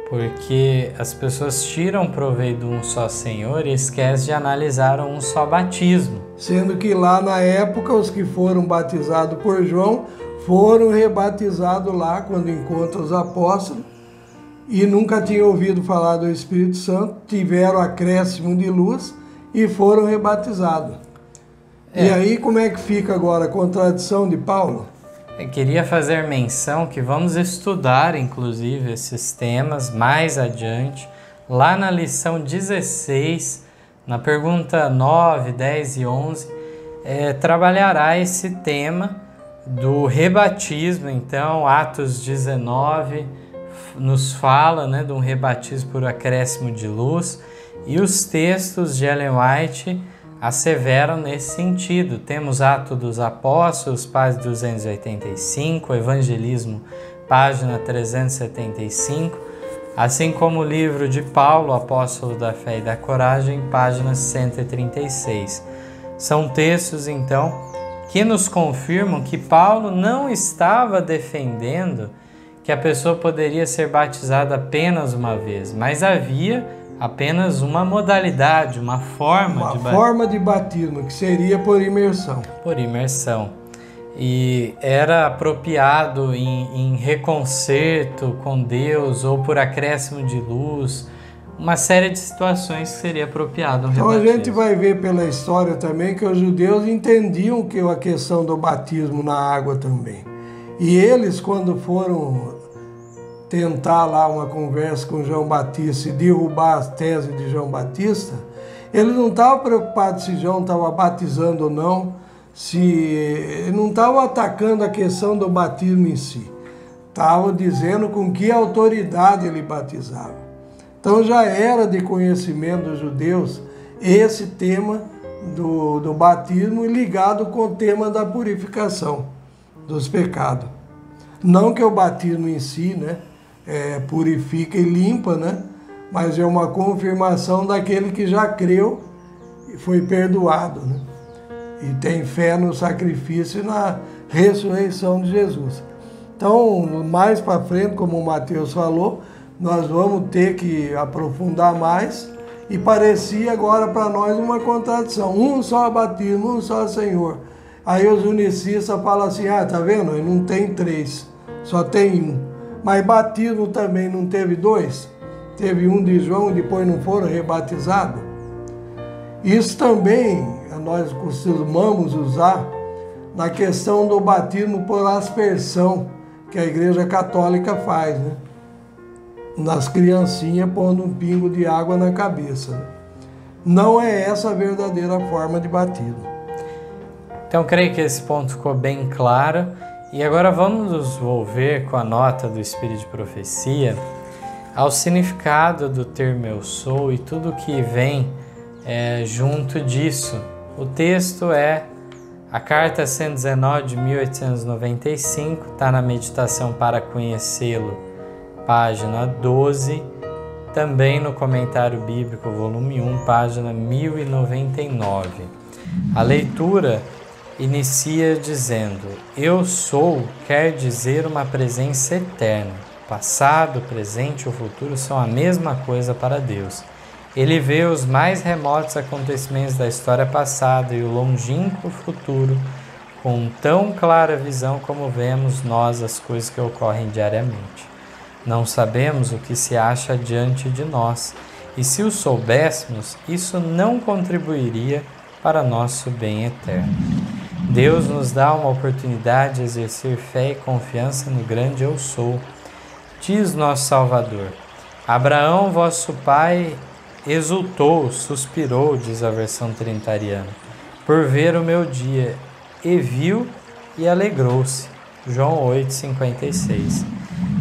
porque as pessoas tiram proveito de um só Senhor e esquecem de analisar um só batismo. Sendo que lá na época os que foram batizados por João foram rebatizados lá quando encontra os apóstolos e nunca tinham ouvido falar do Espírito Santo, tiveram acréscimo de luz e foram rebatizados. E aí como é que fica agora a contradição de Paulo? Eu queria fazer menção que vamos estudar, inclusive, esses temas mais adiante, lá na lição 16, na pergunta 9, 10 e 11, trabalhará esse tema do rebatismo. Então, Atos 19 nos fala, né, de um rebatismo por acréscimo de luz, e os textos de Ellen White asseveram nesse sentido. Temos Atos dos Apóstolos, página 285, Evangelismo, página 375, assim como o livro de Paulo, Apóstolo da Fé e da Coragem, página 136. São textos, então, que nos confirmam que Paulo não estava defendendo que a pessoa poderia ser batizada apenas uma vez, mas havia apenas uma modalidade, uma forma de batismo, que seria por imersão. Por imersão. E era apropriado em reconcerto com Deus ou por acréscimo de luz, uma série de situações que seria apropriado um Então rebatismo. a gente vai ver pela história também que os judeus entendiam que a questão do batismo na água também. E eles, quando foram tentar lá uma conversa com João Batista e derrubar as teses de João Batista, eles não estavam preocupados se João estava batizando ou não, se não estavam atacando a questão do batismo em si, estavam dizendo com que autoridade ele batizava. Então já era de conhecimento dos judeus esse tema do batismo ligado com o tema da purificação dos pecados. Não que o batismo em si, né, purifica e limpa, né? Mas é uma confirmação daquele que já creu e foi perdoado, né? E tem fé no sacrifício e na ressurreição de Jesus. Então, mais para frente, como o Mateus falou, nós vamos ter que aprofundar mais, e parecia agora para nós uma contradição. Um só batismo, um só Senhor. Aí os unicistas falam assim, tá vendo? Não tem três, só tem um. Mas batismo também não teve dois? Teve um de João e depois não foram rebatizados? Isso também nós costumamos usar na questão do batismo por aspersão, que a Igreja Católica faz, né? Nas criancinhas pondo um pingo de água na cabeça, né? Não é essa a verdadeira forma de batismo. Então, creio que esse ponto ficou bem claro. E agora vamos nos envolver com a nota do Espírito de Profecia ao significado do termo eu sou e tudo que vem junto disso. O texto é a carta 119 de 1895, está na Meditação para Conhecê-lo, página 12, também no Comentário Bíblico, volume 1, página 1099. A leitura inicia dizendo, eu sou quer dizer uma presença eterna. Passado, presente ou futuro são a mesma coisa para Deus. Ele vê os mais remotos acontecimentos da história passada e o longínquo futuro com tão clara visão como vemos nós as coisas que ocorrem diariamente. Não sabemos o que se acha diante de nós, e se o soubéssemos, isso não contribuiria para nosso bem eterno. Deus nos dá uma oportunidade de exercer fé e confiança no grande eu sou. Diz nosso Salvador, Abraão, vosso pai, exultou, suspirou, diz a versão trinitariana, por ver o meu dia, e viu e alegrou-se. João 8,56.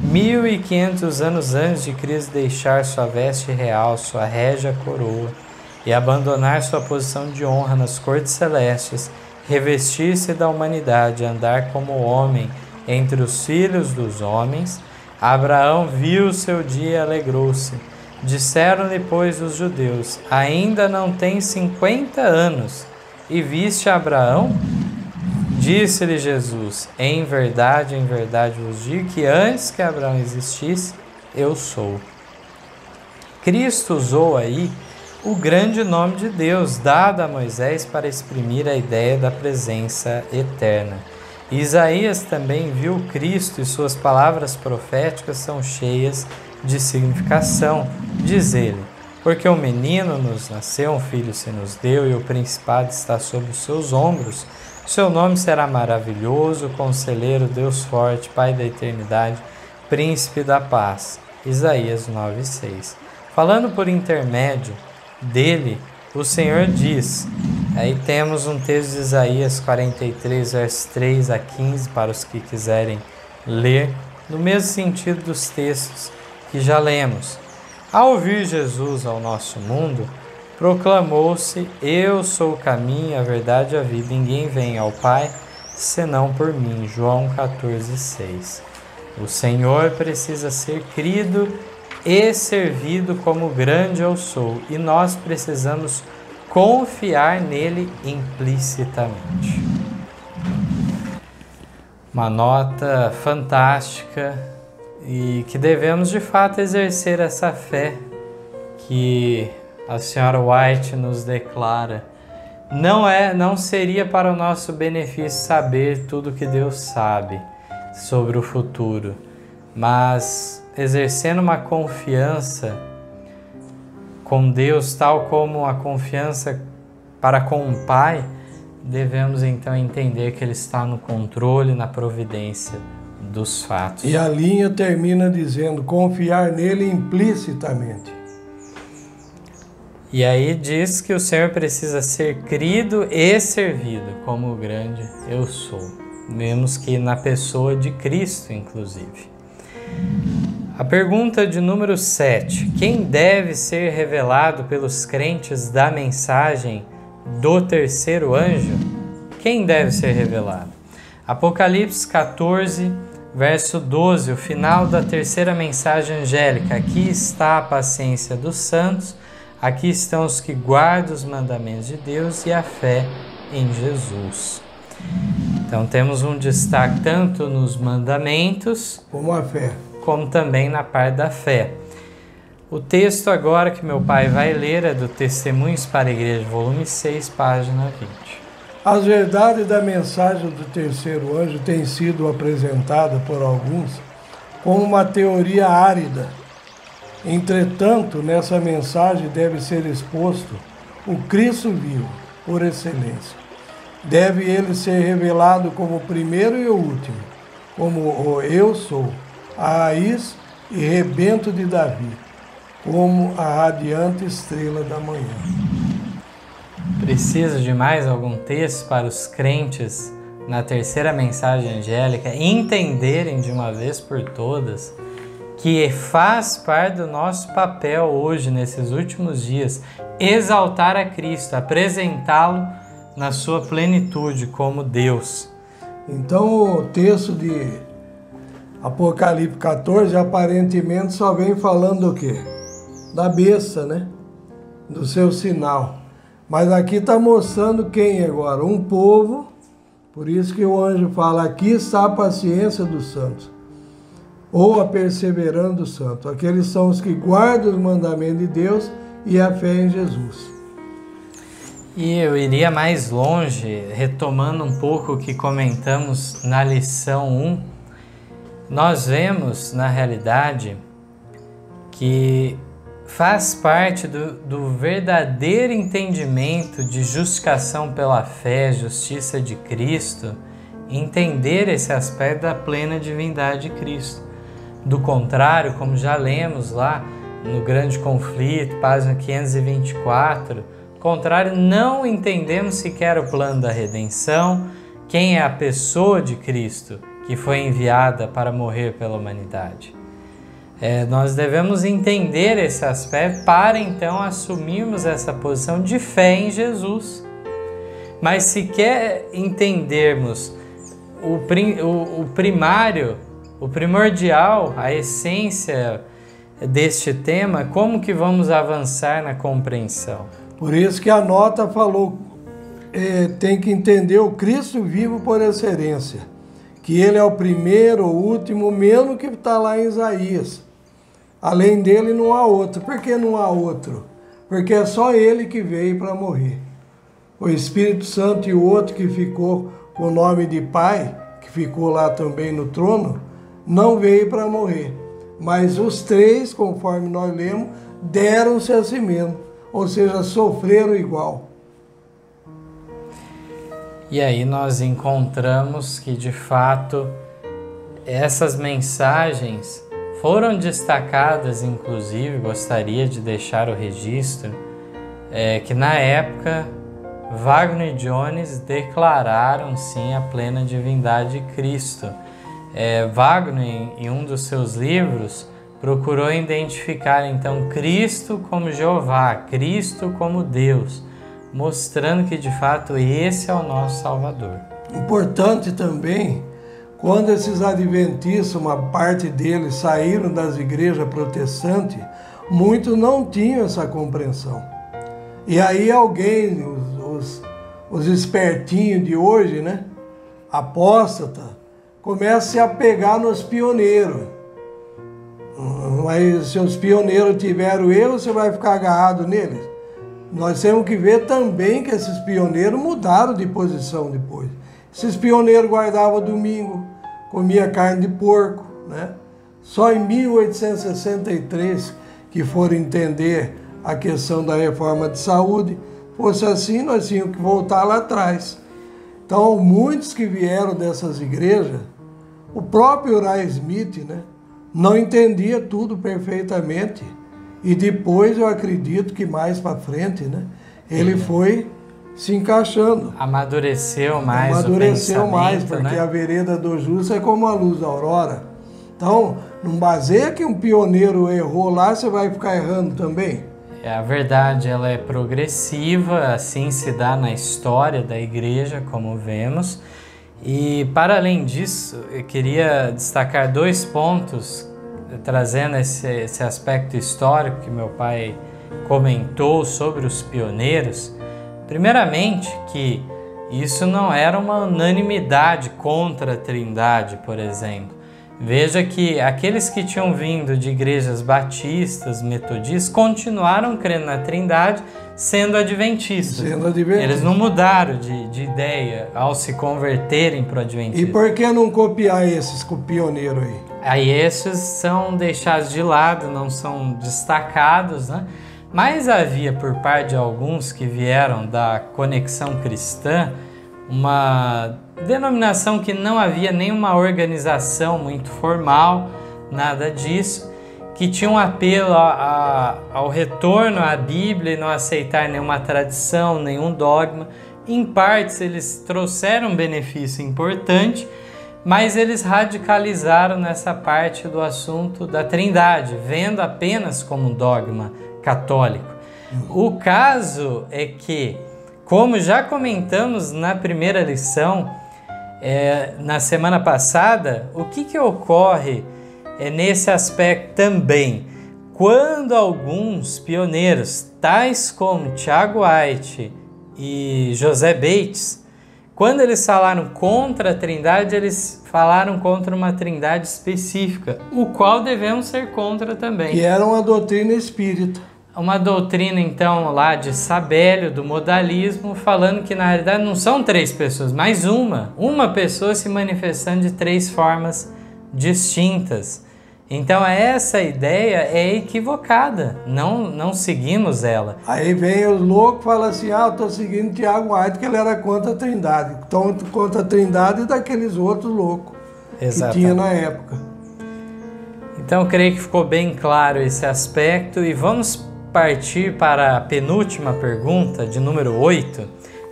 1500 anos antes de Cristo deixar sua veste real, sua régia coroa, e abandonar sua posição de honra nas cortes celestes, revestir-se da humanidade, andar como homem entre os filhos dos homens, Abraão viu o seu dia e alegrou-se. Disseram-lhe, pois, os judeus, ainda não tem 50 anos, e viste Abraão? Disse-lhe Jesus: em verdade vos digo que antes que Abraão existisse, eu sou. Cristo usou aí o grande nome de Deus dado a Moisés para exprimir a ideia da presença eterna. Isaías também viu Cristo e suas palavras proféticas são cheias de significação. Diz ele: porque um menino nos nasceu, um filho se nos deu, e o principado está sobre os seus ombros. Seu nome será maravilhoso, Conselheiro, Deus forte, Pai da eternidade, Príncipe da paz. Isaías 9:6. Falando por intermédio dele, o Senhor diz, aí temos um texto de Isaías 43, versos 3 a 15, para os que quiserem ler, no mesmo sentido dos textos que já lemos. Ao vir Jesus ao nosso mundo, proclamou-se: eu sou o caminho, a verdade e a vida, ninguém vem ao Pai senão por mim. João 14:6. O Senhor precisa ser crido e servido como grande eu sou, e nós precisamos confiar nele implicitamente. Uma nota fantástica, e que devemos de fato exercer essa fé que a senhora White nos declara. Não seria para o nosso benefício saber tudo que Deus sabe sobre o futuro, mas exercendo uma confiança com Deus, tal como a confiança para com o Pai, devemos então entender que Ele está no controle, na providência dos fatos. E a linha termina dizendo: confiar nele implicitamente. E aí diz que o Senhor precisa ser crido e servido como o grande eu sou. Vemos que na pessoa de Cristo, inclusive. A pergunta de número 7. Quem deve ser revelado pelos crentes da mensagem do terceiro anjo? Quem deve ser revelado? Apocalipse 14, verso 12, o final da terceira mensagem angélica. Aqui está a paciência dos santos, aqui estão os que guardam os mandamentos de Deus e a fé em Jesus. Então temos um destaque tanto nos mandamentos como a fé, como também na parte da fé. O texto agora que meu pai vai ler é do Testemunhos para a Igreja, volume 6, página 20. As verdades da mensagem do terceiro anjo têm sido apresentadas por alguns como uma teoria árida. Entretanto, nessa mensagem deve ser exposto o Cristo vivo, por excelência. Deve ele ser revelado como o primeiro e o último, como o eu sou, a raiz e rebento de Davi, como a radiante estrela da manhã. Precisa de mais algum texto para os crentes na terceira mensagem angélica entenderem de uma vez por todas que faz parte do nosso papel hoje, nesses últimos dias, exaltar a Cristo, apresentá-lo na sua plenitude como Deus. Então o texto de Apocalipse 14 aparentemente só vem falando do quê? Da besta, né? Do seu sinal. Mas aqui está mostrando quem agora? Um povo. Por isso que o anjo fala: aqui está a paciência dos santos, ou a perseverança dos santos. Aqueles são os que guardam os mandamentos de Deus e a fé em Jesus. E eu iria mais longe, retomando um pouco o que comentamos na lição 1. Nós vemos, na realidade, que faz parte do verdadeiro entendimento de justificação pela fé, justiça de Cristo, entender esse aspecto da plena divindade de Cristo. Do contrário, como já lemos lá no Grande Conflito, página 524, do contrário, não entendemos sequer o plano da redenção, quem é a pessoa de Cristo que foi enviada para morrer pela humanidade. Nós devemos entender esse aspecto para então assumirmos essa posição de fé em Jesus. Mas se quer entendermos o primário, o primordial, a essência deste tema, como que vamos avançar na compreensão? Por isso que a nota falou tem que entender o Cristo vivo por excelência, que ele é o primeiro, o último, mesmo que está lá em Isaías. Além dele não há outro. Por que não há outro? Porque é só ele que veio para morrer. O Espírito Santo e o outro que ficou com o nome de Pai, que ficou lá também no trono, não veio para morrer. Mas os três, conforme nós lemos, deram-se a si mesmo, ou seja, sofreram igual. E aí nós encontramos que, de fato, essas mensagens foram destacadas, inclusive, gostaria de deixar o registro, que na época Wagner e Jones declararam sim a plena divindade de Cristo. Wagner, em um dos seus livros, procurou identificar então Cristo como Jeová, Cristo como Deus, mostrando que de fato esse é o nosso Salvador. Importante também, quando esses adventistas, uma parte deles, saíram das igrejas protestantes, muitos não tinham essa compreensão. E aí alguém, os espertinhos de hoje, né, apóstata, começa a se apegar nos pioneiros. Mas se os pioneiros tiveram erro, você vai ficar agarrado neles? Nós temos que ver também que esses pioneiros mudaram de posição depois. Esses pioneiros guardavam domingo, comia carne de porco, né? Só em 1863 que foram entender a questão da reforma de saúde. Fosse assim, nós tínhamos que voltar lá atrás. Então, muitos que vieram dessas igrejas, o próprio Uriah Smith, né, não entendia tudo perfeitamente. E depois, eu acredito que mais para frente, né, ele foi se encaixando. Amadureceu mais Amadureceu o mais, porque, né? A vereda do justo é como a luz da aurora. Então, não baseia que um pioneiro errou lá, você vai ficar errando também. A verdade, ela é progressiva, assim se dá na história da igreja, como vemos. E, para além disso, eu queria destacar 2 pontos, trazendo esse aspecto histórico que meu pai comentou sobre os pioneiros. Primeiramente, que isso não era uma unanimidade contra a Trindade, por exemplo. Veja que aqueles que tinham vindo de igrejas batistas, metodistas, continuaram crendo na Trindade, sendo adventistas. Eles não mudaram de ideia ao se converterem para o adventismo. E por que não copiar esses pioneiros aí? Aí esses são deixados de lado, não são destacados, né? Mas havia por parte de alguns que vieram da Conexão Cristã uma denominação que não havia nenhuma organização muito formal, nada disso, que tinha um apelo ao retorno à Bíblia e não aceitar nenhuma tradição, nenhum dogma. Em partes eles trouxeram um benefício importante, mas eles radicalizaram nessa parte do assunto da Trindade, vendo apenas como um dogma católico. O caso é que, como já comentamos na primeira lição, na semana passada, o que ocorre nesse aspecto também? Quando alguns pioneiros, tais como Tiago White e José Bates, quando eles falaram contra a Trindade, eles falaram contra uma Trindade específica, o qual devemos ser contra também. Que era uma doutrina espírita. Uma doutrina, então, lá de Sabélio, do modalismo, falando que na realidade não são 3 pessoas, mas uma pessoa se manifestando de 3 formas distintas. Então essa ideia é equivocada, não seguimos ela. Aí vem os loucos e falam assim, eu estou seguindo Tiago White, que ele era contra a Trindade. Então, contra a Trindade e daqueles outros loucos que tinha na época. Então, eu creio que ficou bem claro esse aspecto e vamos partir para a penúltima pergunta, de número 8.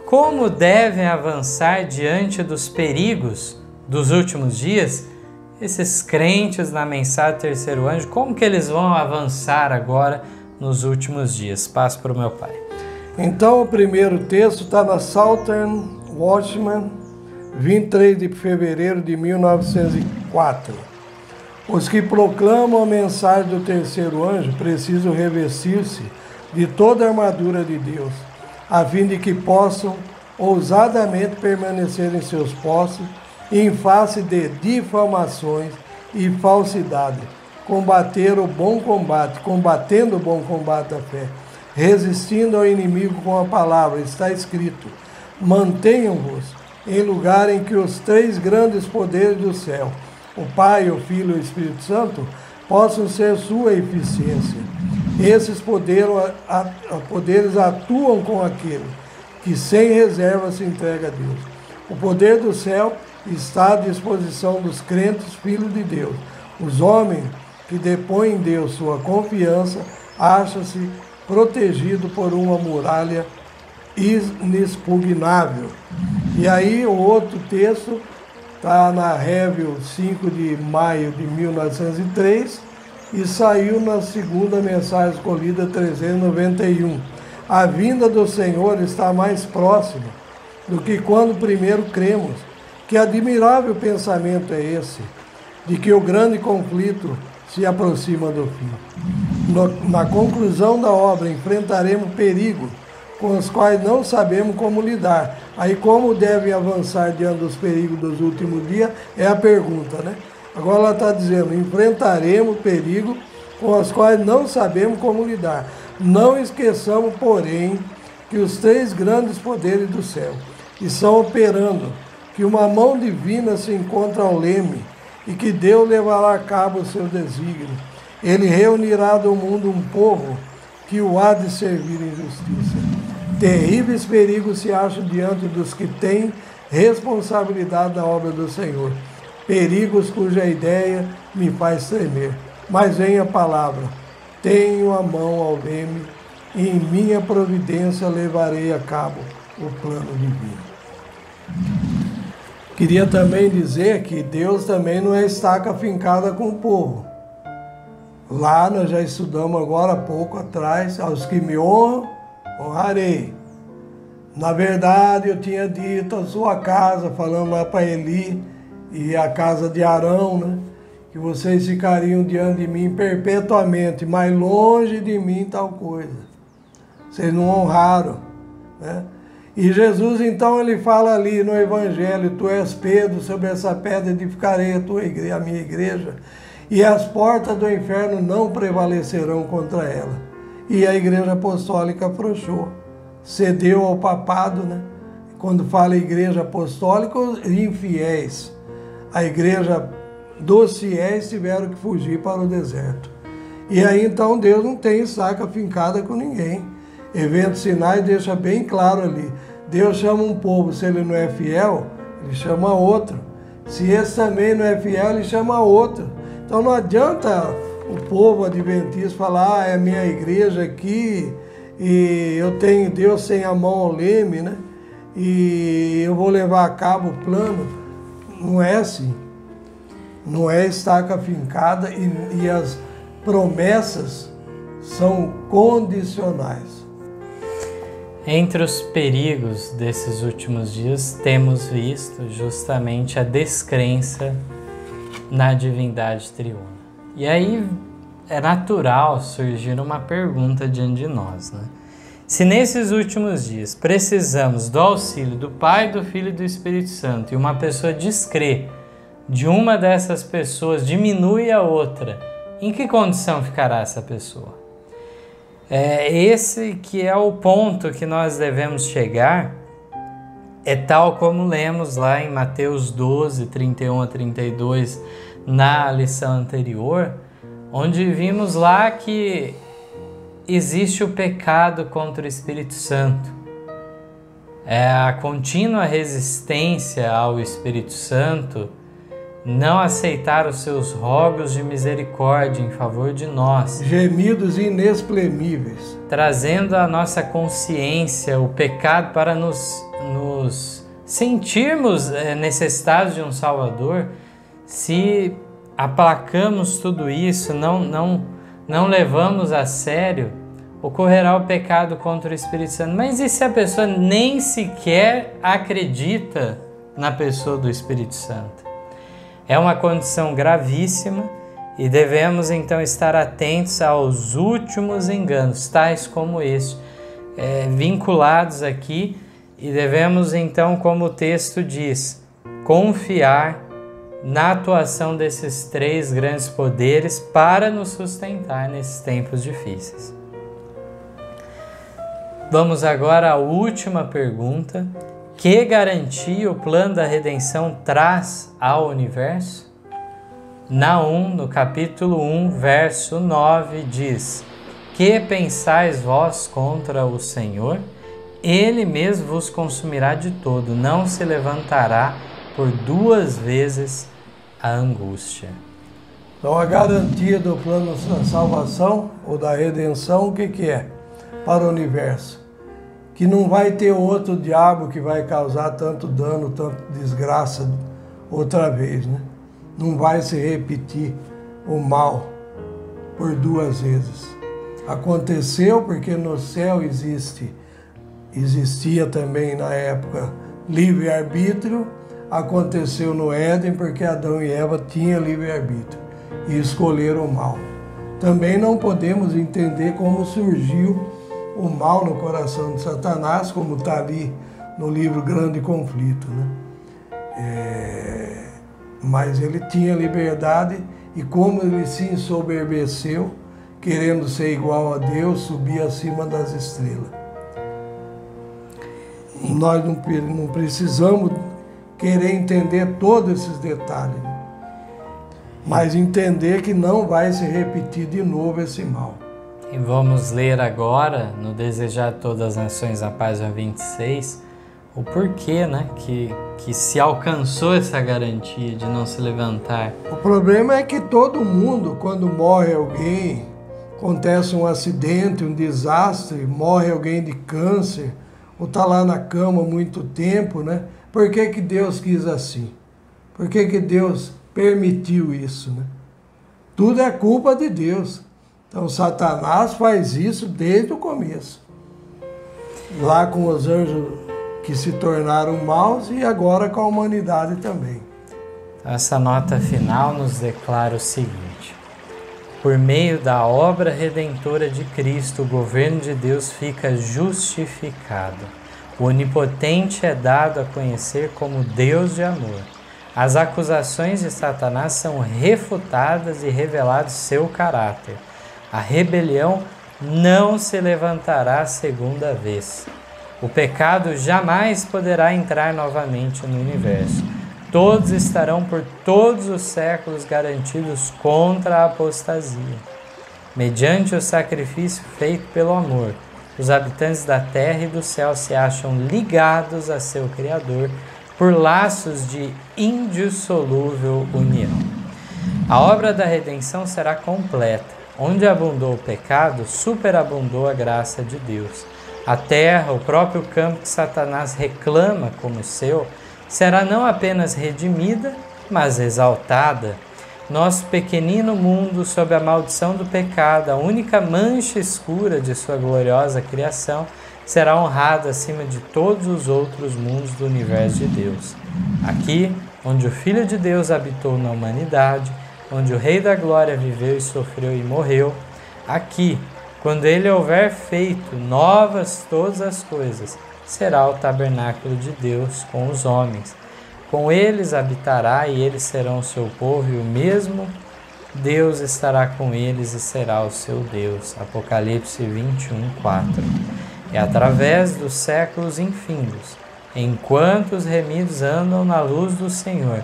Como devem avançar diante dos perigos dos últimos dias? Esses crentes na mensagem do terceiro anjo, como que eles vão avançar agora nos últimos dias? Passo para o meu pai. Então, o primeiro texto está na Southern Watchman, 23 de fevereiro de 1904. Os que proclamam a mensagem do terceiro anjo precisam revestir-se de toda a armadura de Deus, a fim de que possam ousadamente permanecer em seus postos, em face de difamações e falsidade, combatendo o bom combate da fé, resistindo ao inimigo com a palavra. Está escrito: mantenham-vos em lugar em que os três grandes poderes do céu, o Pai, o Filho e o Espírito Santo, possam ser sua eficiência. Esses poderes atuam com aquele que sem reserva se entrega a Deus. O poder do céu está à disposição dos crentes filhos de Deus. Os homens que depõem em Deus sua confiança acham-se protegidos por uma muralha inexpugnável. E aí o outro texto está na Review 5 de maio de 1903 e saiu na segunda mensagem escolhida 391. A vinda do Senhor está mais próxima do que quando primeiro cremos. Que admirável pensamento é esse, de que o grande conflito se aproxima do fim. Na conclusão da obra, enfrentaremos perigos com os quais não sabemos como lidar. Aí, como deve avançar diante dos perigos dos últimos dias, é a pergunta, né? Agora ela está dizendo: enfrentaremos perigos com os quais não sabemos como lidar. Não esqueçamos, porém, que os três grandes poderes do céu estão operando, que uma mão divina se encontra ao leme e que Deus levará a cabo o seu desígnio. Ele reunirá do mundo um povo que o há de servir em justiça. Terríveis perigos se acham diante dos que têm responsabilidade na obra do Senhor. Perigos cuja ideia me faz tremer. Mas vem a palavra: tenho a mão ao leme e em minha providência levarei a cabo o plano divino. Queria também dizer que Deus também não é estaca fincada com o povo. Lá nós já estudamos agora há pouco atrás: aos que me honram, honrarei. Na verdade, eu tinha dito a sua casa, falando lá para Eli e a casa de Arão, né, que vocês ficariam diante de mim perpetuamente, mas longe de mim tal coisa. Vocês não honraram, né? E Jesus, então, ele fala ali no Evangelho: tu és Pedro, sobre essa pedra edificarei a minha igreja, e as portas do inferno não prevalecerão contra ela. E a igreja apostólica afrouxou, cedeu ao papado, né? Quando fala igreja apostólica, os infiéis. A igreja dos fiéis tiveram que fugir para o deserto. E aí, então, Deus não tem estaca fincada com ninguém. Eventos Sinais deixa bem claro ali: Deus chama um povo, se ele não é fiel, ele chama outro. Se esse também não é fiel, ele chama outro. Então não adianta o povo adventista falar: é a minha igreja aqui e eu tenho Deus sem a mão ao leme, né? E eu vou levar a cabo o plano. Não é assim. Não é estaca fincada e as promessas são condicionais. Entre os perigos desses últimos dias, temos visto justamente a descrença na divindade triuna. E aí é natural surgir uma pergunta diante de nós, né? Se nesses últimos dias precisamos do auxílio do Pai, do Filho e do Espírito Santo, e uma pessoa descrê de uma dessas pessoas, diminui a outra, em que condição ficará essa pessoa? Esse que é o ponto que nós devemos chegar, é tal como lemos lá em Mateus 12, 31 a 32, na lição anterior, onde vimos lá que existe o pecado contra o Espírito Santo. É a contínua resistência ao Espírito Santo, não aceitar os seus rogos de misericórdia em favor de nós. Gemidos inexprimíveis. Trazendo à nossa consciência o pecado para nos sentirmos necessitados de um Salvador. Se aplacamos tudo isso, não levamos a sério, ocorrerá o pecado contra o Espírito Santo. Mas e se a pessoa nem sequer acredita na pessoa do Espírito Santo? É uma condição gravíssima e devemos então estar atentos aos últimos enganos, tais como este, vinculados aqui E devemos então, como o texto diz, confiar na atuação desses 3 grandes poderes para nos sustentar nesses tempos difíceis. Vamos agora à última pergunta. Que garantia o plano da redenção traz ao universo? Naum, no capítulo 1, verso 9, diz: Que pensais vós contra o Senhor? Ele mesmo vos consumirá de todo, não se levantará por 2 vezes a angústia. Então a garantia do plano da salvação ou da redenção, o que é para o universo? Que não vai ter outro diabo que vai causar tanto dano, tanta desgraça outra vez, né? Não vai se repetir o mal por 2 vezes. Aconteceu porque no céu existia também na época livre-arbítrio, aconteceu no Éden porque Adão e Eva tinham livre-arbítrio e escolheram o mal. Também não podemos entender como surgiu o mal no coração de Satanás, como está ali no livro Grande Conflito, né? Mas ele tinha liberdade e como ele se ensoberbeceu, querendo ser igual a Deus, subir acima das estrelas. Nós não precisamos querer entender todos esses detalhes, mas entender que não vai se repetir de novo esse mal. E vamos ler agora, no Desejar Todas as Nações a Página 26, o porquê, né, que se alcançou essa garantia de não se levantar. O problema é que todo mundo, quando morre alguém, acontece um acidente, um desastre, morre alguém de câncer, ou está lá na cama há muito tempo, né? Por que Deus quis assim? Por que Deus permitiu isso, né? Tudo é culpa de Deus. Então Satanás faz isso desde o começo. Lá com os anjos que se tornaram maus e agora com a humanidade também. Essa nota final nos declara o seguinte: por meio da obra redentora de Cristo, o governo de Deus fica justificado. O Onipotente é dado a conhecer como Deus de amor. As acusações de Satanás são refutadas e revelado seu caráter. A rebelião não se levantará segunda vez. O pecado jamais poderá entrar novamente no universo. Todos estarão por todos os séculos garantidos contra a apostasia. Mediante o sacrifício feito pelo amor, os habitantes da terra e do céu se acham ligados a seu Criador por laços de indissolúvel união. A obra da redenção será completa. Onde abundou o pecado, superabundou a graça de Deus. A terra, o próprio campo que Satanás reclama como seu, será não apenas redimida, mas exaltada. Nosso pequenino mundo, sob a maldição do pecado, a única mancha escura de sua gloriosa criação, será honrado acima de todos os outros mundos do universo de Deus. Aqui, onde o Filho de Deus habitou na humanidade, onde o Rei da Glória viveu e sofreu e morreu, aqui, quando ele houver feito novas todas as coisas, será o tabernáculo de Deus com os homens. Com eles habitará e eles serão o seu povo, e o mesmo Deus estará com eles e será o seu Deus. Apocalipse 21:4. É através dos séculos infindos, enquanto os remidos andam na luz do Senhor,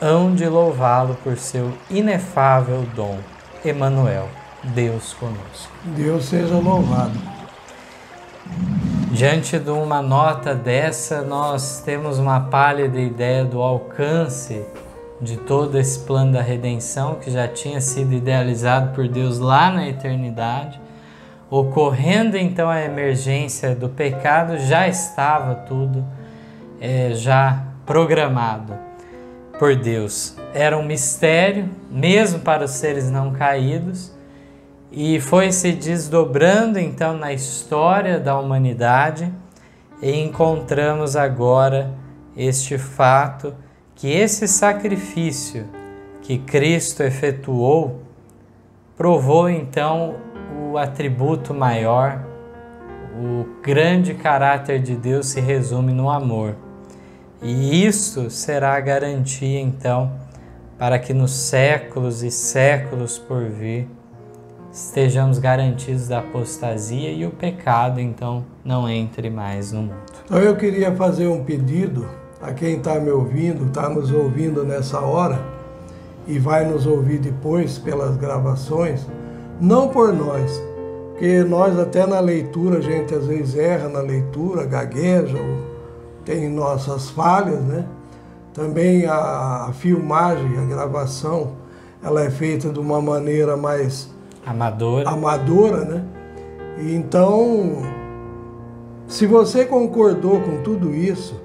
hão de louvá-lo por seu inefável dom. Emanuel, Deus conosco. Deus seja louvado. Diante de uma nota dessa, nós temos uma pálida ideia do alcance de todo esse plano da redenção que já tinha sido idealizado por Deus lá na eternidade. Ocorrendo então a emergência do pecado, já estava tudo já programado por Deus. Era um mistério, mesmo para os seres não caídos, e foi se desdobrando então na história da humanidade, e encontramos agora este fato, que esse sacrifício que Cristo efetuou, provou então o atributo maior, o grande caráter de Deus se resume no amor. E isso será a garantia, então, para que nos séculos e séculos por vir estejamos garantidos da apostasia e o pecado, então, não entre mais no mundo. Então eu queria fazer um pedido a quem está me ouvindo, está nos ouvindo nessa hora e vai nos ouvir depois pelas gravações, não por nós, porque nós até na leitura, a gente às vezes erra na leitura, gagueja, tem nossas falhas, né? Também a filmagem, a gravação, ela é feita de uma maneira mais amadora, né? E então, se você concordou com tudo isso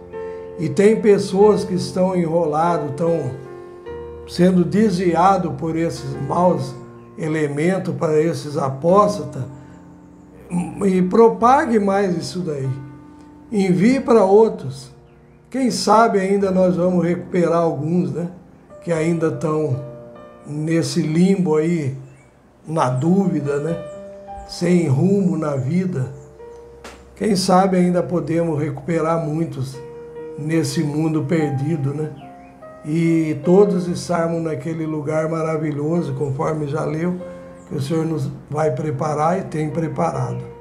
e tem pessoas que estão enroladas, estão sendo desviados por esses maus elementos, para esses apóstatas, e propague mais isso daí. Envie para outros. Quem sabe ainda nós vamos recuperar alguns, né? Que ainda estão nesse limbo aí, na dúvida, né? Sem rumo na vida. Quem sabe ainda podemos recuperar muitos nesse mundo perdido, né? E todos estarmos naquele lugar maravilhoso, conforme já leu, que o Senhor nos vai preparar e tem preparado.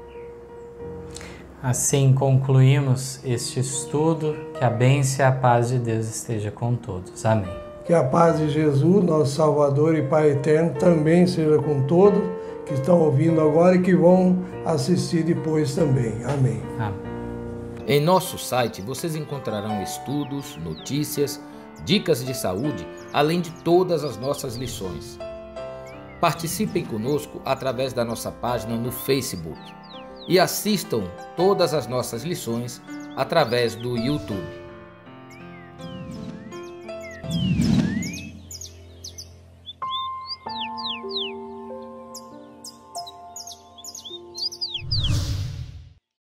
Assim concluímos este estudo. Que a bênção e a paz de Deus esteja com todos. Amém. Que a paz de Jesus, nosso Salvador e Pai eterno, também seja com todos que estão ouvindo agora e que vão assistir depois também. Amém. Amém. Em nosso site vocês encontrarão estudos, notícias, dicas de saúde, além de todas as nossas lições. Participem conosco através da nossa página no Facebook e assistam todas as nossas lições através do YouTube.